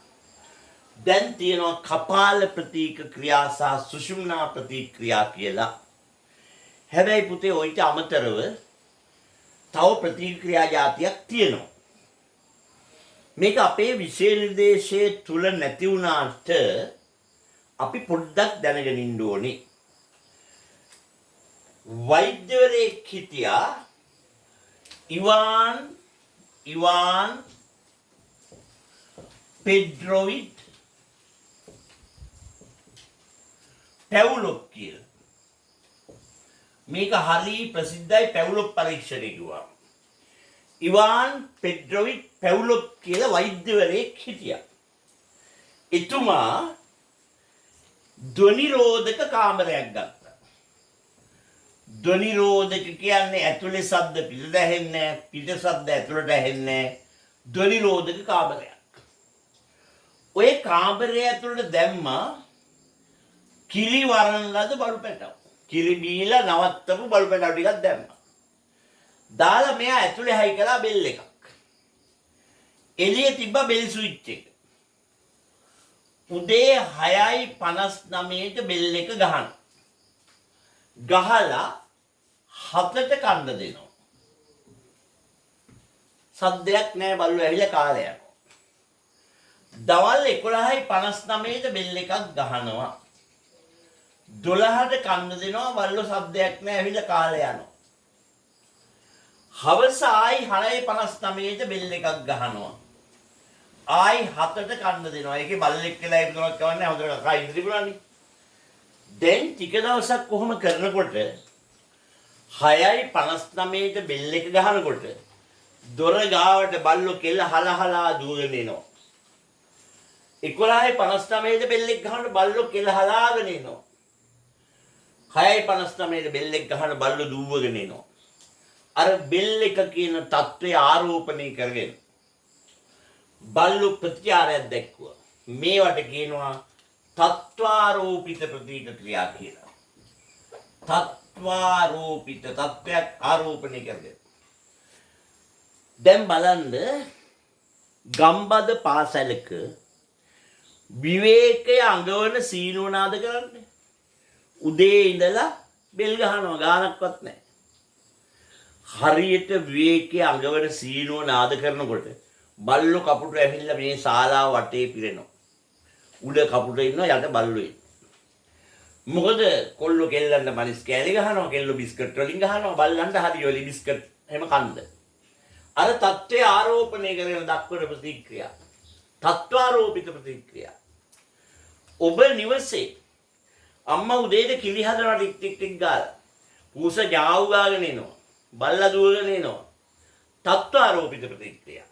දැන් තියෙනවා කපාල ප්‍රතීක ක්‍රියා සහ සුෂුම්නා ප්‍රතික්‍රියා කියලා. හැබැයි පුතේ ඔයිට අමතරව තව ප්‍රතික්‍රියා જાතියක් තියෙනවා. මේක අපේ විෂය නිර්දේශයේ තුල නැති වුණාට අපි පොඩ්ඩක් දැනගෙන ඉන්න ඕනේ. වෛද්‍යවරයෙක් හිටියා ඉවාන් පෙඩ්‍රොවිච් පැවුලොව් කියලා. මේක හරි ප්‍රසිද්ධයි පැවුලොව් පරීක්ෂණය කිව්වා. ඉවාන් පෙඩ්‍රොවිච් පැවුලොව් කියලා වෛද්‍යවරයෙක් හිටියා. එතුමා ධ්වනිරෝධක කාමරයක් ගත්තා. ධ්වනිරෝධක කියන්නේ ඇතුලේ ශබ්ද පිටට ඇහෙන්නේ නැහැ, පිට ශබ්ද ඇතුලට ඇහෙන්නේ නැහැ. ධ්වනිරෝධක කාමරයක්. ඔය කාමරය ඇතුලට දැම්මා කිරි වරන ලද බලු පැටව. කිරි බීලා නවත්තපු බලු පැටව ටිකක් දැම්මා. දාලා මෙයා ඇතුලේ හයි කළා බෙල් එකක්. එළියේ තිබ්බ බෙල් ස්විච් එක. උදේ 6:59ට බෙල් එක ගහන. ගහලා 7ට කන්න දෙනවා. සද්දයක් නැහැ බලු ඇවිල්ලා කාලය යනවා. දවල් 11:59ට බෙල් එකක් ගහනවා. 12ට කන්න දෙනවා බල්ලෝ શબ્දයක් නැහැ ඇවිල්ලා කාලේ යනවා. හවස ආයි 6:59ට බෙල් එකක් ගහනවා. ආයි 7ට කන්න දෙනවා. ඒකේ බල්ලෙක් කියලා ඉපදුනක් කවන්නේ හොඳට කකා ඉඳිපුණානේ. දැන් ටික දවසක් කොහොම කරනකොට 6:59ට බෙල් එක ගහනකොට දොර ගාවට බල්ලෝ කෙල්ල හලහලා දුවගෙන එනවා. 11:59ට බෙල් එක ගහනකොට බල්ලෝ කෙල්ල හලාගෙන එනවා. 6:59ට බෙල් එක ගහන බල්ලෝ දුවගෙන එනවා. අර බෙල් එක කියන தત્ත්වය ආරෝපණය කරගෙන බල්ලු ප්‍රතිචාරයක් දැක්වුවා. මේවට කියනවා තත්වාරෝපිත ප්‍රතීක ක්‍රියා කියලා. තත්වාරෝපිත තත්ත්වයක් ආරෝපණය කරගෙන. දැන් බලන්න ගම්බද පාසලක විවේකයේ අඟවන සීනුවනාද කරන්නේ. උදේ ඉඳලා බෙල් ගහනවා ගානක්වත් නැහැ. හරියට විවේකයේ අඟවන සීනුව නාද කරනකොට බල්ලෝ කපුටු ඇවිල්ලා මේ ශාලාව වටේ පිරෙනවා. උඩ කපුටු ඉන්නවා යට බල්ලෝ ඉන්නවා. මොකද කොල්ලෝ කෙල්ලන්ට මනිස් කෑලි ගහනවා, කෙල්ලෝ බිස්කට් වලින් ගහනවා, බල්ලන්ට හරි ඔලි බිස්කට් එහෙම කන්ද. අර தත්ත්වය ආරෝපණය කරගෙන දක්වන ප්‍රතික්‍රියා. තත්වාරෝපිත ප්‍රතික්‍රියා. ඔබ නිවසේ අම්මා උදේට කිලි හදනවා ටික් ටික් ටික් ගාලා. පූස ජාවු ගාගෙන එනවා. බල්ලා දුවගෙන එනවා. තත්වාරෝපිත ප්‍රතික්‍රියා.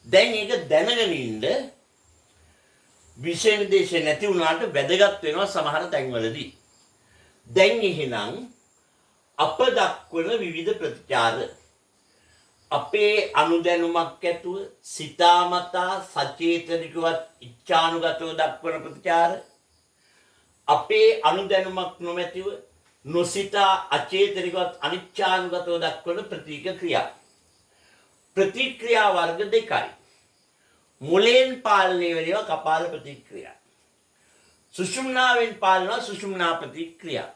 දැන් ඒක දැනගෙන ඉන්න විශේෂ දේශ නැති වුණාට වැදගත් වෙනවා සමහර තැන්වලදී. දැන් එහෙනම් අප දක්වන විවිධ ප්‍රතිචාර අපේ අනුදැනුමක් ඇතුව සිතාමතා සචේතනිකවත් ඉච්ඡානුගතව දක්වන ප්‍රතිචාර අපේ අනුදැනුමක් නොමැතිව නොසිතා අචේතනිකවත් අනිච්ඡානුගතව දක්වන ප්‍රතීක ක්‍රියා. ප්‍රතික්‍රියා වර්ග දෙකයි. මුලෙන් පාලනය වෙනවා කපාල ප්‍රතික්‍රියා. සුෂුම්නාවෙන් පාලන සුෂුම්නා ප්‍රතික්‍රියා.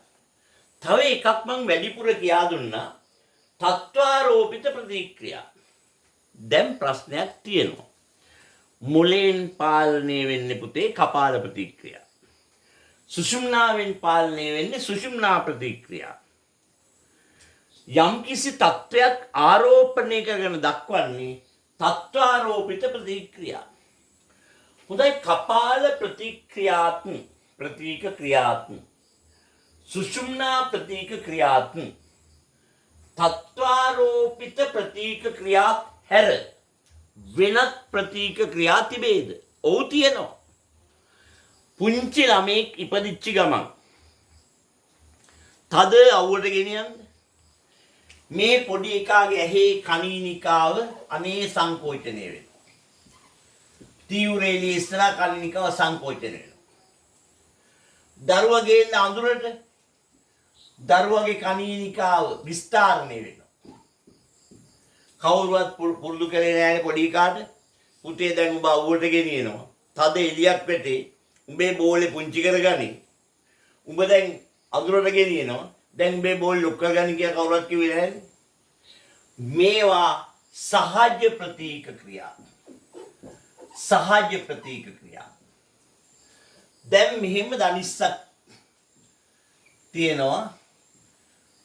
තව එකක් මම වැඩිපුර කියා දුන්නා. තත්වාරෝපිත ප්‍රතික්‍රියා. දැන් ප්‍රශ්නයක් තියෙනවා. මුලෙන් පාලනය වෙන්නේ පුතේ කපාල ප්‍රතික්‍රියා. සුෂුම්නාවෙන් පාලනය වෙන්නේ සුෂුම්නා ප්‍රතික්‍රියා. යම්කිසි තත්ත්වයක් ආරෝපණය කරගෙන දක්වන්නේ තත්වාරෝපිත ප්‍රතික්‍රියා. හොඳයි කපාල ප්‍රතික්‍රියාත්මක ප්‍රතීක ක්‍රියාත්මක සුෂුම්නා ප්‍රතීක ක්‍රියාත්මක තත්වාරෝපිත ප්‍රතීක ක්‍රියාත් හැර වෙනත් ප්‍රතීක ක්‍රියා තිබේද? ඔව් තියෙනවා. පුංචි ළමෙක් ඉපදිච්ච ගමන් තද අවුවට ගෙනියන්න මේ පොඩි එකාගේ ඇහි කණීනිකාව අනේ සංකෝචනය වෙනවා. තීව්‍රේලි ඉස්සරහ කණීනිකාව සංකෝචනය වෙනවා. දරුවා ගේන්න අඳුරට දරුවගේ කණීනිකාව විස්තරණය වෙනවා. කවුරුවත් පුරුදු කරේ නැහැ පොඩි කාට. පුතේ දැන් ඔබ අවුවට ගෙනියනවා. තද එලියක් වෙටේ. උඹේ බෝලේ පුංචි කරගනි. උඹ දැන් අඳුරට ගෙනියනවා. දැන් උඹේ බෝල් ලොක් කරගනි කියලා කවුරුත් කිව්වේ නැහැ. මේවා සහජ ප්‍රතීක ක්‍රියා. සහජ ප්‍රතීක ක්‍රියා. දැන් මෙහෙම දනිස්සක් තියෙනවා.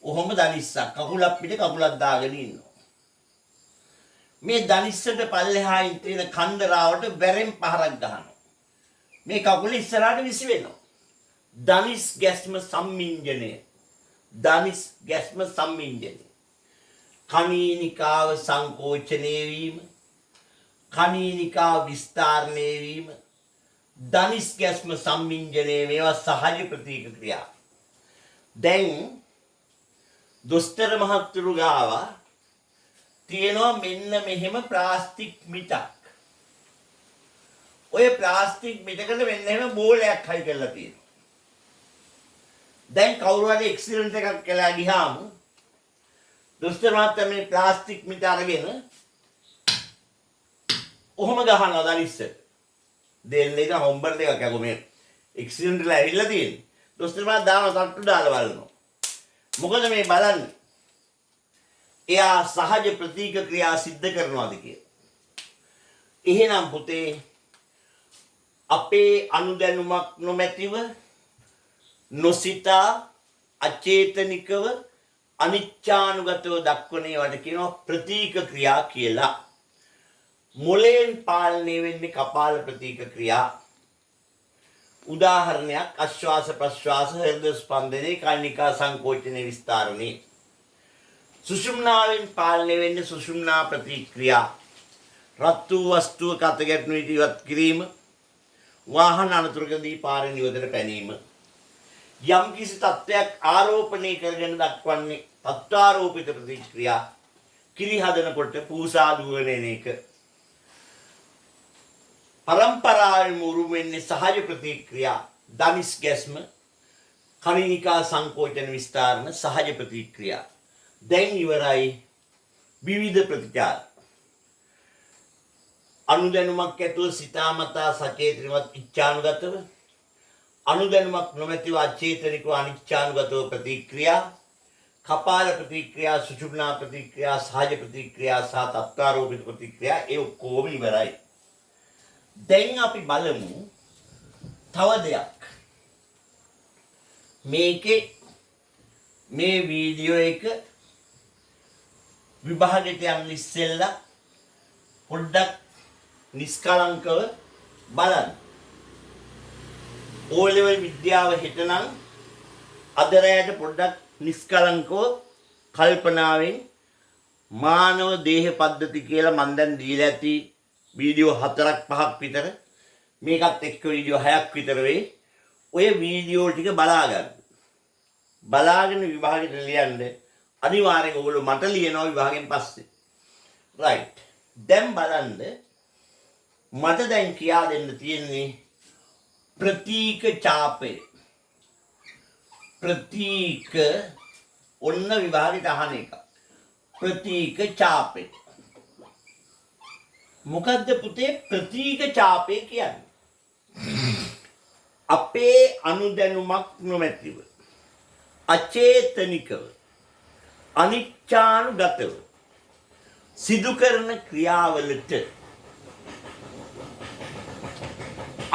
ඔහොම දනිස්සක් කකුලක් පිට කකුලක් දාගෙන ඉන්නවා. මේ දනිස්සට පල්ලෙහායින් තියෙන කන්දරාවට බැරෙන් පහරක් ගහනවා. මේ කකුල ඉස්සරහට විසි වෙනවා. දනිස් ගැස්ම සම්මිංජනය. දනිස් ගැස්ම සම්මිංජනය. කණීනිකාව සංකෝචනය වීම, කණීනිකාව විස්තරණය වීම, දනිස් ගැස්ම සම්මිංජනය මේවා සහජ ප්‍රතීක ක්‍රියා. දැන් දොස්තර මහත්තුරු ගාව තියෙනවා මෙන්න මෙහෙම ප්ලාස්ටික් මිටක්. ඔය ප්ලාස්ටික් මිටකට මෙන්න එහෙම බෝලයක් හයි කරලා තියෙනවා. දැන් කවුරු හරි ඇක්සිඩන්ට් එකක් කළා ගියාම දොස්තර මහත්තයා මේ ප්ලාස්ටික් මිට අරගෙන ඔහොම ගහනවා දනිස්සට. දෙන්නේ ඉතින් හොම්බර් දෙකක් යකෝ මේ ඇක්සිඩන්ට් එකලා ඇවිල්ලා තියෙන්නේ. දොස්තර මහත්තයා දානවා තට්ටු දාලා බලනවා. මොකද මේ බලන්නේ? එයා සහජ ප්‍රතීක ක්‍රියා සිද්ධ කරනවාද කියලා. එහෙනම් පුතේ අපේ අනුදැනුමක් නොමැතිව නොසිතා අචේතනිකව අනිච්චානුගතව දක්වන ඒවාට කියනවා ප්‍රතීක ක්‍රියා කියලා. මොලෙන් පාලනය වෙන්නේ කපාල ප්‍රතීක ක්‍රියා. උදාහරණයක් ආශ්වාස ප්‍රශ්වාස හෘද ස්පන්දනයේ කර්ණිකා සංකෝචනයේ විස්තරණේ. සුෂුම්නාවෙන් පාලනය වෙන්නේ සුෂුම්නා ප්‍රතික්‍රියා. රත් වූ වස්තුවක අත ගැටුණු විට ඉවත් කිරීම, වාහන අනතුරකදී පාරේ නිවතට පැනීම. යම් කිසි තත්ත්වයක් ආරෝපණය කරගෙන දක්වන්නේ තත්ත්වාරෝපිත ප්‍රතික්‍රියා. කිරි හදනකොට පූසා දුවන එක. පරම්පරාවෙන් උරුම වෙන්නේ සහජ ප්‍රතික්‍රියා. දනිස් ගැස්ම, කර්ණිකා සංකෝචන විස්තරණ සහජ ප්‍රතික්‍රියා. දැන් ඉවරයි විවිධ ප්‍රතිචාර. අනුදැනුමක් ඇතුව සිතාමතා සචේතනවත් ඉච්ඡානුගතව, අනුදැනුමක් නොමැතිව අචේතනිකව අනිච්ඡානුගතව ප්‍රතික්‍රියා, කපාල ප්‍රතික්‍රියා, සුෂුම්නා ප්‍රතික්‍රියා, සහජ ප්‍රතික්‍රියා සහ තත්ත්වාරෝපිත ප්‍රතික්‍රියා ඒ ඔක්කොම ඉවරයි. දැන් අපි බලමු තව දෙයක්. මේ වීඩියෝ එක විභාගයට යන්න ඉස්සෙල්ලා පොඩ්ඩක් නිස්කලංකව බලන්න. O level විද්‍යාව හෙටනම් අද රැයට පොඩ්ඩක් නිස්කලංකව කල්පනාවෙන් මානව දේහ පද්ධති කියලා මම දැන් දීලා ඇති වීඩියෝ 4ක් 5ක් විතර, මේකත් එක්ක වීඩියෝ 6ක් විතර වෙයි. ඔය වීඩියෝ ටික බලාගෙන විභාගෙට ලියන්න. අනිවාර්යෙන් ඔයගොල්ලෝ මට ලියනවා විභාගෙන් පස්සේ. රයිට්. දැන් බලන්න මට දැන් කියා දෙන්න තියෙන්නේ ප්‍රතීක ඡාපය. ප්‍රතීක ඔන්න විභාගෙට අහන එක. ප්‍රතීක ඡාපය. මොකද්ද පුතේ ප්‍රතීක ඡාපය කියන්නේ? අපේ අනුදැනුමක් නොමැතිව අචේතනිකව අනිච්ඡානුගතව සිදු කරන ක්‍රියාවලට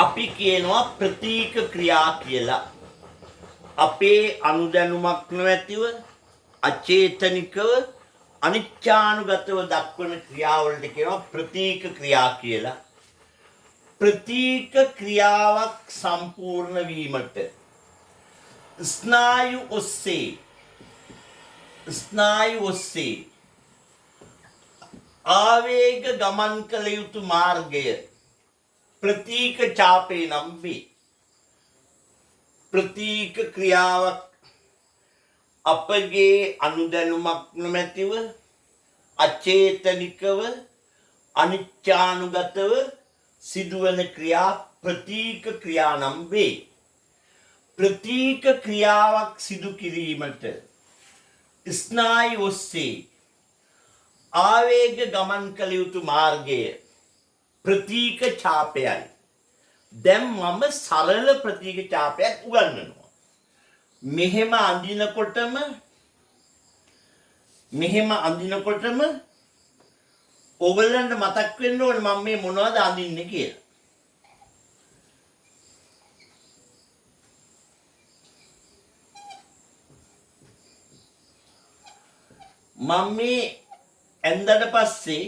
අපි කියනවා ප්‍රතීක ක්‍රියා කියලා. අපේ අනුදැනුමක් නොමැතිව අචේතනිකව අනිච්ඡානුගතව දක්වන ක්‍රියාවලට කියනවා ප්‍රතීක ක්‍රියා කියලා. ප්‍රතීක ක්‍රියාවක් සම්පූර්ණ වීමට ස්නායු ඔස්සේ ආවේග ගමන් කළ යුතු මාර්ගය ප්‍රතීක ඡාපේ නම් වේ. ප්‍රතීක ක්‍රියාවක් අපගේ අනුදැනුමක් නොමැතිව අචේතනිකව අනිච්ඡානුගතව සිදුවන ක්‍රියා ප්‍රතීක ක්‍රියා නම් වේ. ප්‍රතීක ක්‍රියාවක් සිදු කිරීමට ස්නායු ඔස්සේ ආවේග ගමන් කළ යුතු මාර්ගය ප්‍රතීක ඡාපයයි. දැන් මම සරල ප්‍රතීක ඡාපයක් උගන්වනවා. මෙහෙම අඳිනකොටම ඔයගලන්ට මතක් වෙන්න ඕනේ මම මේ මොනවද අඳින්නේ කියලා. මම මේ ඇඳට පස්සේ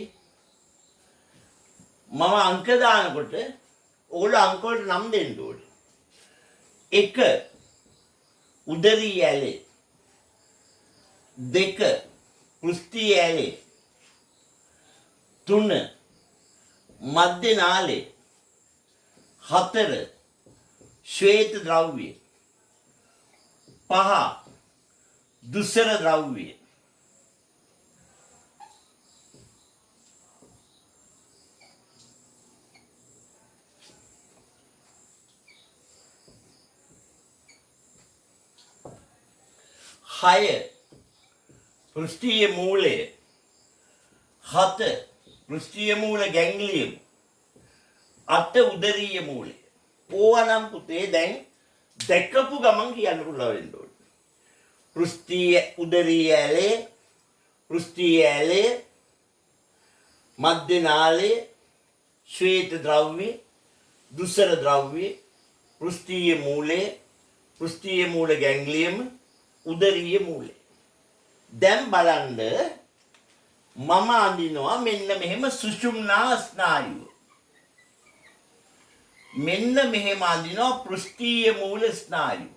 මම අංක දානකොට ඕගොල්ලෝ අංක වලට නම් දෙන්න ඕනේ. 1 උදරී ඇලේ, 2 පෘෂ්ටි ඇලේ, 3 මධ්‍ය නාලේ, 4 ශ්වේත ද්‍රව්‍ය, 5 දුෂ්කර ද්‍රව්‍ය. හය පෘෂ්ඨීය මූලය, 7 පෘෂ්ඨීය මූල ගැන්ග්ලියම්, 8 උදරීය මූලය. ඕවනම් පුතේ දැන් දැකපු ගමන් කියන්න පුළුවන් වෙන්න ඕනේ. පෘෂ්ඨීය උදරීය ඇලේ, පෘෂ්ඨීය ඇලේ, මධ්‍ය නාලය, ශ්වේත ද්‍රව්‍ය, දුස්සර ද්‍රව්‍ය, පෘෂ්ඨීය මූලය, පෘෂ්ඨීය මූල ගැන්ග්ලියම, උදරීය මූලය. දැන් බලන්න මම අඳිනවා මෙන්න මෙහෙම සුෂුම්නා ස්නායුව. මෙන්න මෙහෙම අඳිනවා පෘෂ්ඨීය මූල ස්නායුව.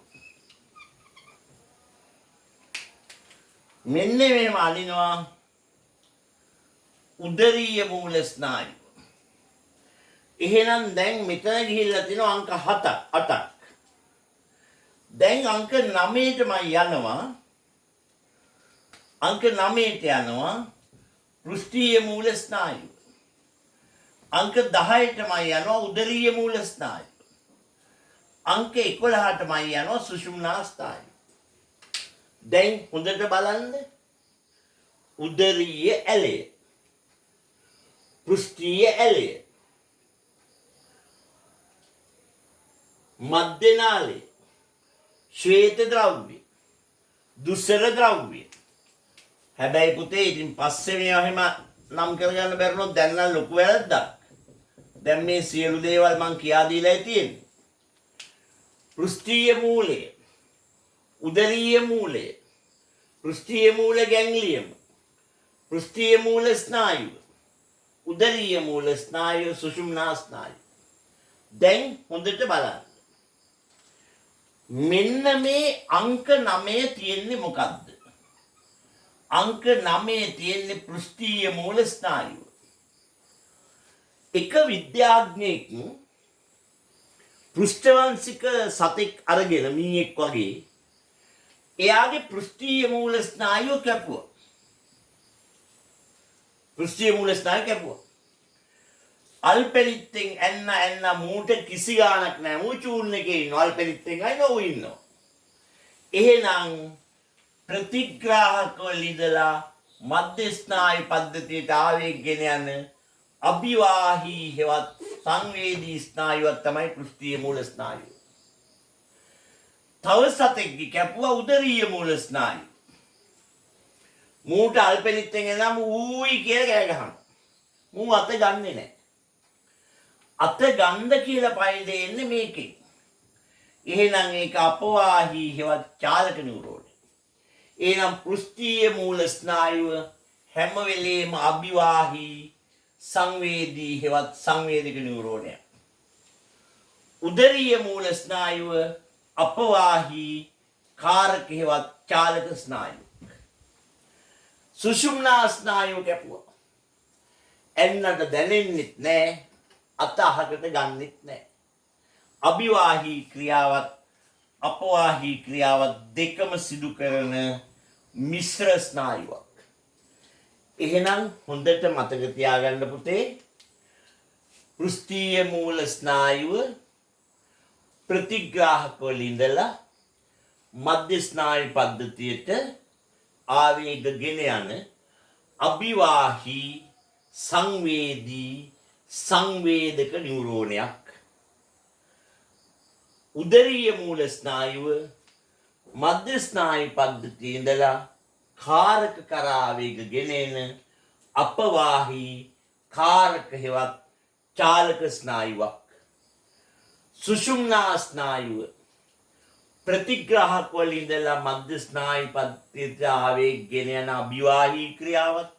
මෙන්න මෙහෙම අඳිනවා උදරීය මූල ස්නායුව. එහෙනම් දැන් මෙතන ගිහිල්ලා තිනවා අංක 8ක්. දැන් අංක 9ටම යනවා. අංක 9ට යනවා පෘෂ්ඨීය මූල ස්නායුව. අංක 10ටම යනවා උදරීය මූල ස්නායුව. අංක 11ටම යනවා සුෂුම්නා ස්නායුව. දැන් හොඳට බලන්න. උදරීය ඇලය, පෘෂ්ඨීය ඇලය, මධ්‍ය නාලය, ශ්වේත ද්‍රව්‍ය, දුස්සර ද්‍රව්‍ය. හැබැයි පුතේ ඉතින් පස්සේ මේවා එහෙම නම් කරගන්න බැරිනොත් දැන් නම් ලොකු වැරද්දක්. දැන් මේ සියලු දේවල් මං කියා දීලා තියෙන්නේ. පෘෂ්ඨීය මූලය, උදරීය මූලය, පෘෂ්ඨීය මූල ගැන්ග්ලියම, පෘෂ්ඨීය මූල ස්නායුව, උදරීය මූල ස්නායුව, සුෂුම්නා ස්නායුව. දැන් හොඳට බලන්න. මෙන්න මේ අංක 9 තියෙන්නේ මොකද්ද? අංක 9 තියෙන්නේ පෘෂ්ඨීය මූල ස්නායුව. එක විද්‍යාඥයෙක් පෘෂ්ඨවංශික සතෙක් අරගෙන මීයෙක් වගේ එයාගේ පෘෂ්ඨීය මූල ස්නායුව කැපුවා. පෘෂ්ඨීය මූල ස්නායුව කැපුවා. අල්පෙලිත්තෙන් එන්න මූට කිසි ගාණක් නැහැ. මූ චූර්ණ එකේ ඉන්නවා. අල්පෙලිත්තෙන් අයිනෝ ඉන්නවා. එහෙනම් ප්‍රතිග්‍රාහක වලින්දලා මධ්‍ය ස්නායු පද්ධතියට ආවේගගෙන යන අභිවාහී හෙවත් සංවේදී ස්නායුවක් තමයි පෘෂ්ඨීය මූල ස්නායුව. තව සතෙක්ගේ කැපුවා උදරීය මූල ස්නායුව. මූට අල්පෙලිත්තෙන් එනම ඌයි කියලා කෑ ගහනවා. මූ අත ගන්නෙ නැහැ. අත ගන්න කියලා පය දෙන්නේ මේකෙන්. එහෙනම් ඒක අපවාහී හෙවත් චාලක නියුරෝන. එහෙනම් පෘෂ්ඨීය මූල ස්නායුව හැම වෙලේම අභිවාහී සංවේදී හෙවත් සංවේදික නියුරෝනය. උදරීය මූල ස්නායුව අපවාහී කාරක හෙවත් චාලක ස්නායුව. සුෂුම්නා ස්නායුව කැපුවා. එන්නට දැනෙන්නෙත් නැහැ, අත අහකට ගන්නෙත් නැහැ. අභිවාහී ක්‍රියාවත් අපවාහී ක්‍රියාවත් දෙකම සිදු කරන මිශ්‍ර ස්නායුවක්. එහෙනම් හොඳට මතක තියාගන්න පුතේ, පෘෂ්ඨීය මූල ස්නායුව ප්‍රතිග්‍රාහක වල ඉඳලා මධ්‍ය ස්නායු පද්ධතියට ආවේගගෙන යන අභිවාහී සංවේදී සංවේදක නියුරෝනයක්. උදරීය මූල ස්නායුව මධ්‍ය ස්නායු පද්ධතියේ ඉඳලා කාරක කරා ආවේගගෙන එන අපවාහී කාරක හෙවත් චාලක ස්නායුවක්. සුෂුම්නා ස්නායුව ප්‍රතිග්‍රාහක වල ඉඳලා මධ්‍ය ස්නායු පද්ධතියට ආවේගගෙන යන අභිවාහී ක්‍රියාවත්,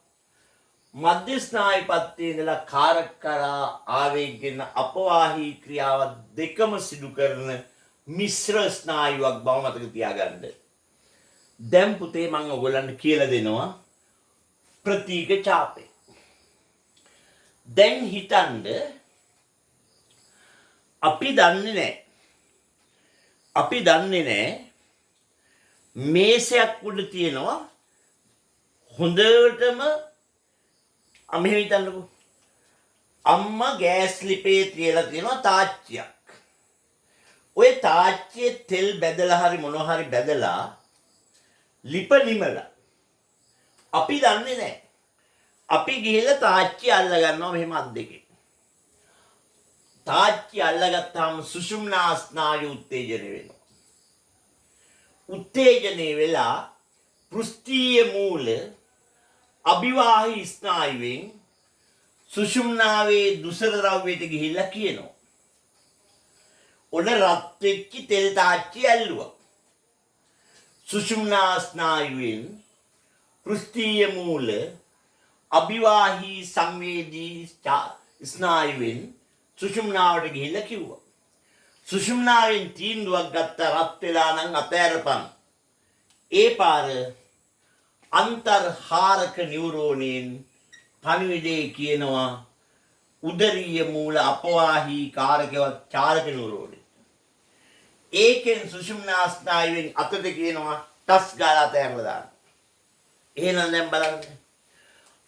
මධ්‍ය ස්නායු පද්ධතියේ ඉඳලා කාරක කරා ආවේගගෙන අපවාහී ක්‍රියාවත් දෙකම සිදු කරන මිශ්‍ර ස්නායුවක් බව මතක තියාගන්න. දැන් පුතේ මම ඔයගොල්ලන්ට කියලා දෙනවා ප්‍රතීක ඡාපය. දැන් හිතන්න අපි දන්නේ නැහැ මේසයක් උඩ තියෙනවා හොඳටම මෙහෙම හිතන්නකෝ. අම්මා ගෑස් ලිපේ තියලා තියෙනවා තාච්චියක්. ඔය තාච්චියේ තෙල් බැදලා හරි මොනවා හරි බැදලා ලිප නිමලා. අපි දන්නේ නැහැ. අපි ගිහලා තාච්චිය අල්ල ගන්නවා මෙහෙම අත් දෙකෙන්. තාච්චිය අල්ලගත්තාම සුෂුම්නා ස්නායු උත්තේජනය වෙනවා. උත්තේජනය වෙලා පෘෂ්ඨීය මූල අභිවාහී ස්නායුවෙන් සුෂුම්නාවේ දුසර ද්‍රව්‍යයට ගිහිල්ලා කියනවා ඔන්න රත් වෙච්ච තෙල් තාච්චි ඇල්ලුවා. සුෂුම්නා ස්නායුවෙන් පෘෂ්ඨීය මූල අභිවාහී සංවේදී ස්නායුවෙන් සුෂුම්නාවට ගිහිල්ලා කිව්වා. සුෂුම්නාවෙන් තීන්දුවක් ගත්ත රත් වෙලා නම් අතෑරපන්. ඒ පාර අන්තර්හාරක නියුරෝනයෙන් පණිවිඩේ කියනවා උදරීය මූල අපවාහී කාරකවත් චාලක නියුරෝනය. ඒකෙන් සුෂුම්නා ස්නායුවෙන් අතට කියනවා ටස් ගාලා අතෑරලා දාන්න. එහෙනම් දැන් බලන්න.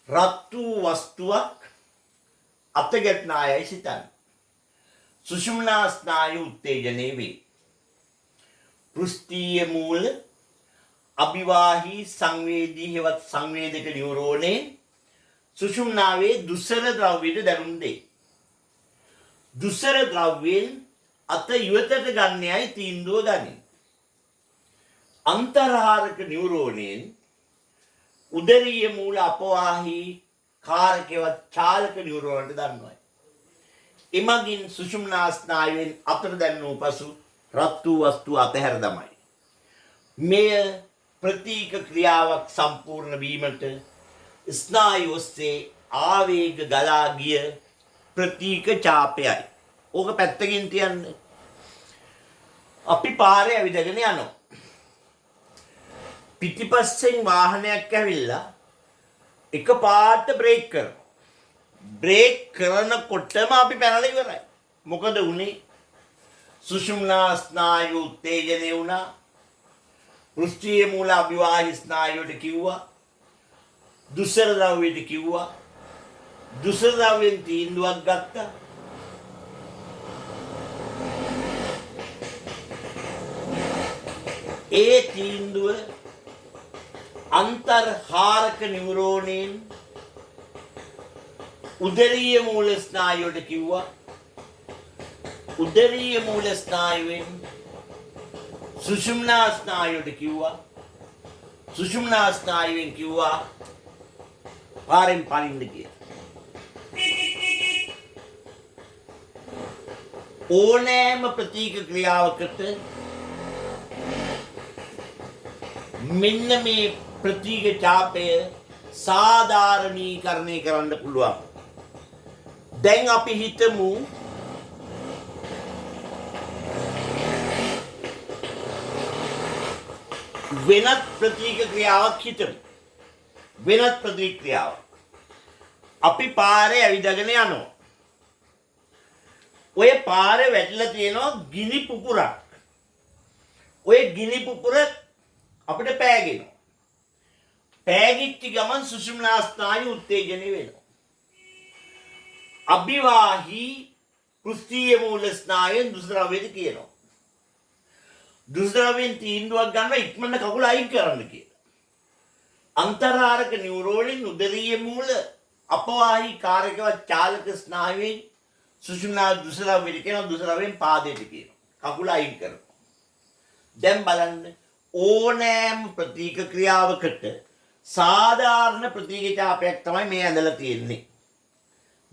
රත් වූ වස්තුවක් අත ගැටෙන අයයි සිතන්න. සුෂුම්නා ස්නායු උත්තේජනය වේ. පෘෂ්ඨීය මූල අභිවාහී සංවේදී හෙවත් සංවේදක නියුරෝනේ සුෂුම්නාවේ දුස්සර ද්‍රව්‍යයට දැනුම් දෙයි. දුස්සර ද්‍රව්‍යයෙන් අත ඉවතට ගන්නයයි තීන්දුව ගනියි. අන්තර්හාරක නියුරෝනයෙන් උදරීය මූල අපවාහී කාරකවත් චාලක නියුරෝනට දන්වයි. එමගින් සුෂුම්නා ස්නායුවෙන් අතට දැන්නූ පසු රත් වූ වස්තුව අතහැර දමයි. මෙය ප්‍රතීක ක්‍රියාවක් සම්පූර්ණ වීමට ස්නායු ඔස්සේ ආවේග ගලා ගිය ප්‍රතීක ඡාපයයි. ඕක පැත්තකින් තියන්න. අපි පාරේ ඇවිදගෙන යනවා. පිටිපස්සෙන් වාහනයක් ඇවිල්ලා එකපාරට බ්‍රේක් කරනවා. බ්‍රේක් කරනකොටම අපි පැනලා ඉවරයි. මොකද උනේ? සුෂුම්නා ස්නායු උත්තේජනය වුණා. පෘෂ්ඨීය මූල අභිවාහී ස්නායුවට කිව්වා. දුස්සර ද්‍රව්‍යයට කිව්වා. දුස්සර ද්‍රව්‍යෙන් තීන්දුවක් ගත්තා. ඒ තීන්දුව අන්තර්හාරක නියුරෝනයෙන් උදරීය මූල ස්නායුවට කිව්වා. උදරීය මූල ස්නායුවෙන් සුෂුම්නා ස්නායුවට කිව්වා. සුෂුම්නා ස්නායුවෙන් කිව්වා පාරෙන් පනින්න කියලා. ඕනෑම ප්‍රතීක ක්‍රියාවකට මෙන්න මේ ප්‍රතීක ඡාපය සාධාරණීකරණය කරන්න පුළුවන්. දැන් අපි හිතමු වෙනත් ප්‍රතීක ක්‍රියාවක් හිතමු. වෙනත් ප්‍රතීක ක්‍රියාවක්. අපි පාරේ ඇවිදගෙන යනවා. ඔය පාරේ වැටිලා තියෙනවා ගිනි පුපුරක්. ඔය ගිනි පුපුර අපිට පෑගෙනවා. පෑගිච්ච ගමන් සුෂුම්නා ස්නායු උත්තේජනය වෙනවා. අභිවාහී පෘෂ්ඨීය මූල ස්නායුවෙන් දුෂ්ද්‍රව්‍යයට කියනවා. දුෂ්ද්‍රව්‍යයෙන් තීන්දුවක් ගන්න ඉක්මනට කකුල අයින් කරන්න කියලා. අන්තර්හාරක නියුරෝනයෙන් උදරීය මූල අපවාහී කාරකවත් චාලක ස්නායුවෙන් සුෂුම්නා දුෂ්ද්‍රව්‍යයට කියනවා. දුෂ්ද්‍රව්‍යයෙන් පාදයට කියනවා. කකුල අයින් කරනවා. දැන් බලන්න ඕනෑම ප්‍රතීක ක්‍රියාවකට සාධාරණ ප්‍රතීක ඡාපයක් තමයි මේ ඇඳලා තියෙන්නේ.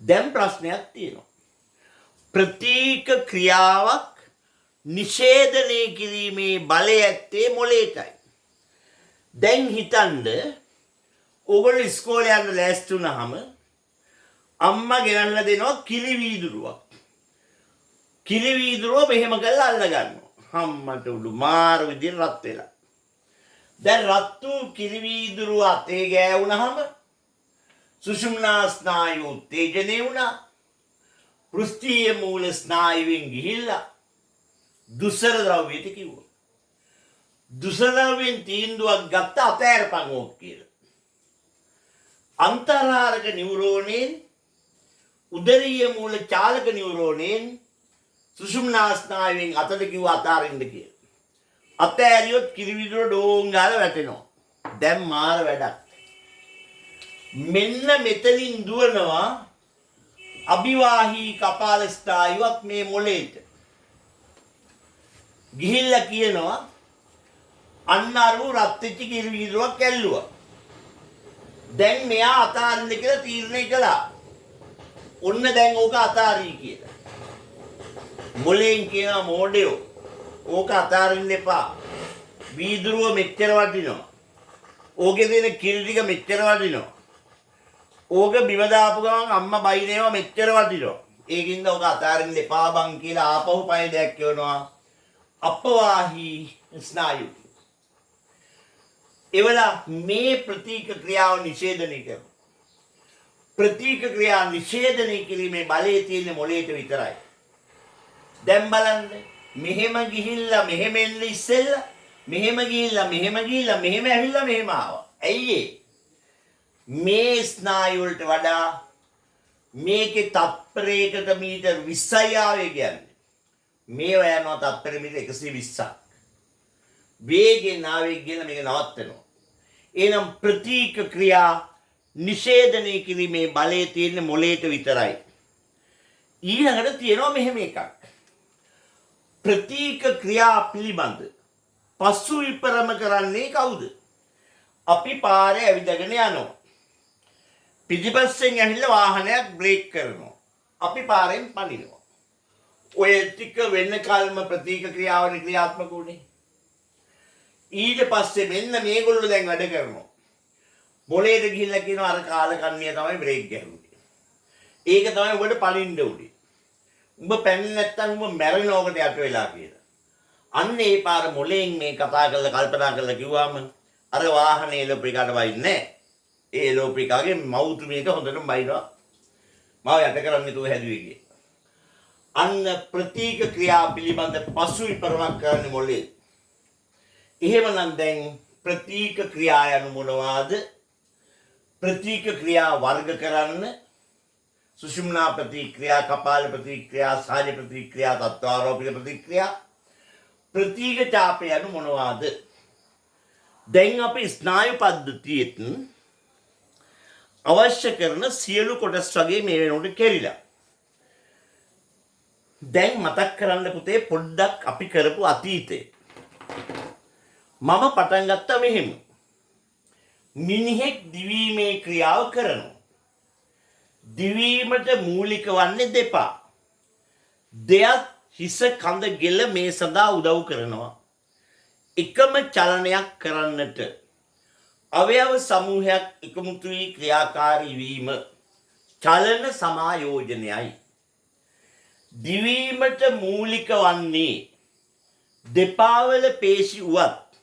දැන් ප්‍රශ්නයක් තියෙනවා. ප්‍රතීක ක්‍රියාවක් නිෂේධනය කිරීමේ බලය ඇත්තේ මොලේටයි. දැන් හිතන්න ඕගොල්ලෝ ඉස්කෝලේ යන්න ලෑස්ති වුණාම අම්මා ගෙනල්ලා දෙනවා කිරි වීදුරුවක්. කිරි වීදුරුව මෙහෙම කරලා අල්ල ගන්නවා. අම්මට උඩු මාර විදිහට රත් වෙලා. දැන් රත් වූ කිරි වීදුරුව අතේ ගෑවුනහම සුෂුම්නා ස්නායු උත්තේජනය වුණා. පෘෂ්ඨීය මූල ස්නායුවෙන් ගිහිල්ලා දුස්සර ද්‍රව්‍යයට කිව්වා. දුස්සර ද්‍රව්‍යයෙන් තීන්දුවක් ගත්ත අතෑරපන් ඕක කියලා. අන්තර්හාරක නියුරෝනයෙන් උදරීය මූල චාලක නියුරෝනයෙන් සුෂුම්නා ස්නායුවෙන් අතට කිව්වා අතාරින්න කියලා. අතෑරියොත් කිරි වීදුරුව ඩෝන් ගාලා වැටෙනවා. දැන් මාර වැඩක්. මෙන්න මෙතනින් දුවනවා අභිවාහී කපාල ස්නායුවක් මේ මොළේට. ගිහිල්ලා කියනවා අන්න අරු රත් වෙච්ච කිරි වීදුරුවක් ඇල්ලුවා. දැන් මෙයා අතාරින්න කියලා තීරණය කළා. ඔන්න දැන් ඕක අතාරී කියලා. මොලෙන් කියනවා මෝඩයෝ ඕක අතාරින්න එපා. වීදුරුව මෙච්චර වටිනවා. ඕකේ තියෙන කිරි ටික මෙච්චර වටිනවා. ඕක බිම දාපු ගමන් අම්මා බයිනේවා මෙච්චර වටිනවා. ඒකින්ද ඕක අතාරින්න එපා බං කියලා ආපහු පය දෙයක් කියනවා. අපවාහි ස්නායු. එවලා මේ ප්‍රතික ක්‍රියාව නිෂේධනය කරනවා. ප්‍රතික ක්‍රියා නිෂේධනය කිරීමේ බලය තියෙන මොළයට විතරයි. දැන් බලන්න මෙහෙම ගිහිල්ලා මෙහෙම එන්න ඉස්සෙල්ලා මෙහෙම ගිහිල්ලා මෙහෙම ඇවිල්ලා මෙහෙම ආවා. ඇයි මේ ස්නායු වලට වඩා මේකේ තත්පරයකට මීටර් 20යි ආවේ කියන්නේ. මේව යනවා තත්පර මීටර් 120ක්. වේගෙන් ආවේ කියලා මේක නවත්තනවා. එනම් ප්‍රතික ක්‍රියා නිෂේධනය කිරීමේ බලය තියෙන මොළයට විතරයි. ඊළඟට තියෙනවා මෙහෙම එකක්. ප්‍රතික ක්‍රියා පිළිබඳ පසු විපරම කරන්නේ කවුද? අපි පාරේ ඇවිදගෙන යනවා. පිටිපස්සෙන් ඇවිල්ලා වාහනයක් බ්‍රේක් කරනවා. අපි පාරෙන් පනිනවා. ඔය ටික වෙන්න කල්ම ප්‍රතික ක්‍රියාවනේ ක්‍රියාත්මක උනේ. ඊට පස්සේ මෙන්න මේගොල්ලෝ දැන් වැඩ කරනවා. මොලේට ගිහිල්ලා කියනවා අර කාලකන්ණිය තමයි බ්‍රේක් ගැහුවේ. ඒක තමයි ඔබට පනින්න උනේ. උඹ පැන්නේ නැත්තම් උඹ මැරෙනවකට යට වෙලා කියලා. අන්න ඒ පාර මොලෙන් මේ කතා කරලා කල්පනා කරලා කිව්වම අර වාහනේ එලොප්‍රිකාට වයින්නේ නැහැ. ඒ එලොප්‍රිකාගේ මවුතුමියට හොඳටම බයිනවා. මාව යට කරන්නේ තෝ හැදුවේ කියලා. අන්න ප්‍රතික ක්‍රියා පිළිබඳ පසු විපරමක් කරන්නේ මොලේ. එහෙමනම් දැන් ප්‍රතික ක්‍රියා යනු මොනවාද? ප්‍රතික ක්‍රියා වර්ග කරන්න සුෂුම්නා ප්‍රතික්‍රියා, කපාල ප්‍රතික්‍රියා, සාජ ප්‍රතික්‍රියා, තත්ත්වාරෝපිත ප්‍රතික්‍රියා. ප්‍රතික ඡාපය යනු මොනවාද? දැන් අපි ස්නායු පද්ධතියෙත් අවශ්‍ය කරන සියලු කොටස් වගේ මේ වෙනකොට කෙරිලා. දැන් මතක් කරන්න පුතේ පොඩ්ඩක් අපි කරපු අතීතේ. මම පටන් ගත්තා මෙහෙම. මිනිහෙක් දිවීමේ ක්‍රියාව කරනවා. දිවීමට මූලික වන්නේ දෙපා. දෙයත් හිස කඳ ගෙල මේ සඳහා උදව් කරනවා. එකම චලනයක් කරන්නට අවයව සමූහයක් එකමුතු වී ක්‍රියාකාරී වීම චලන සමායෝජනයයි. දිවීමට මූලික වන්නේ දෙපාවල පේශි වුවත්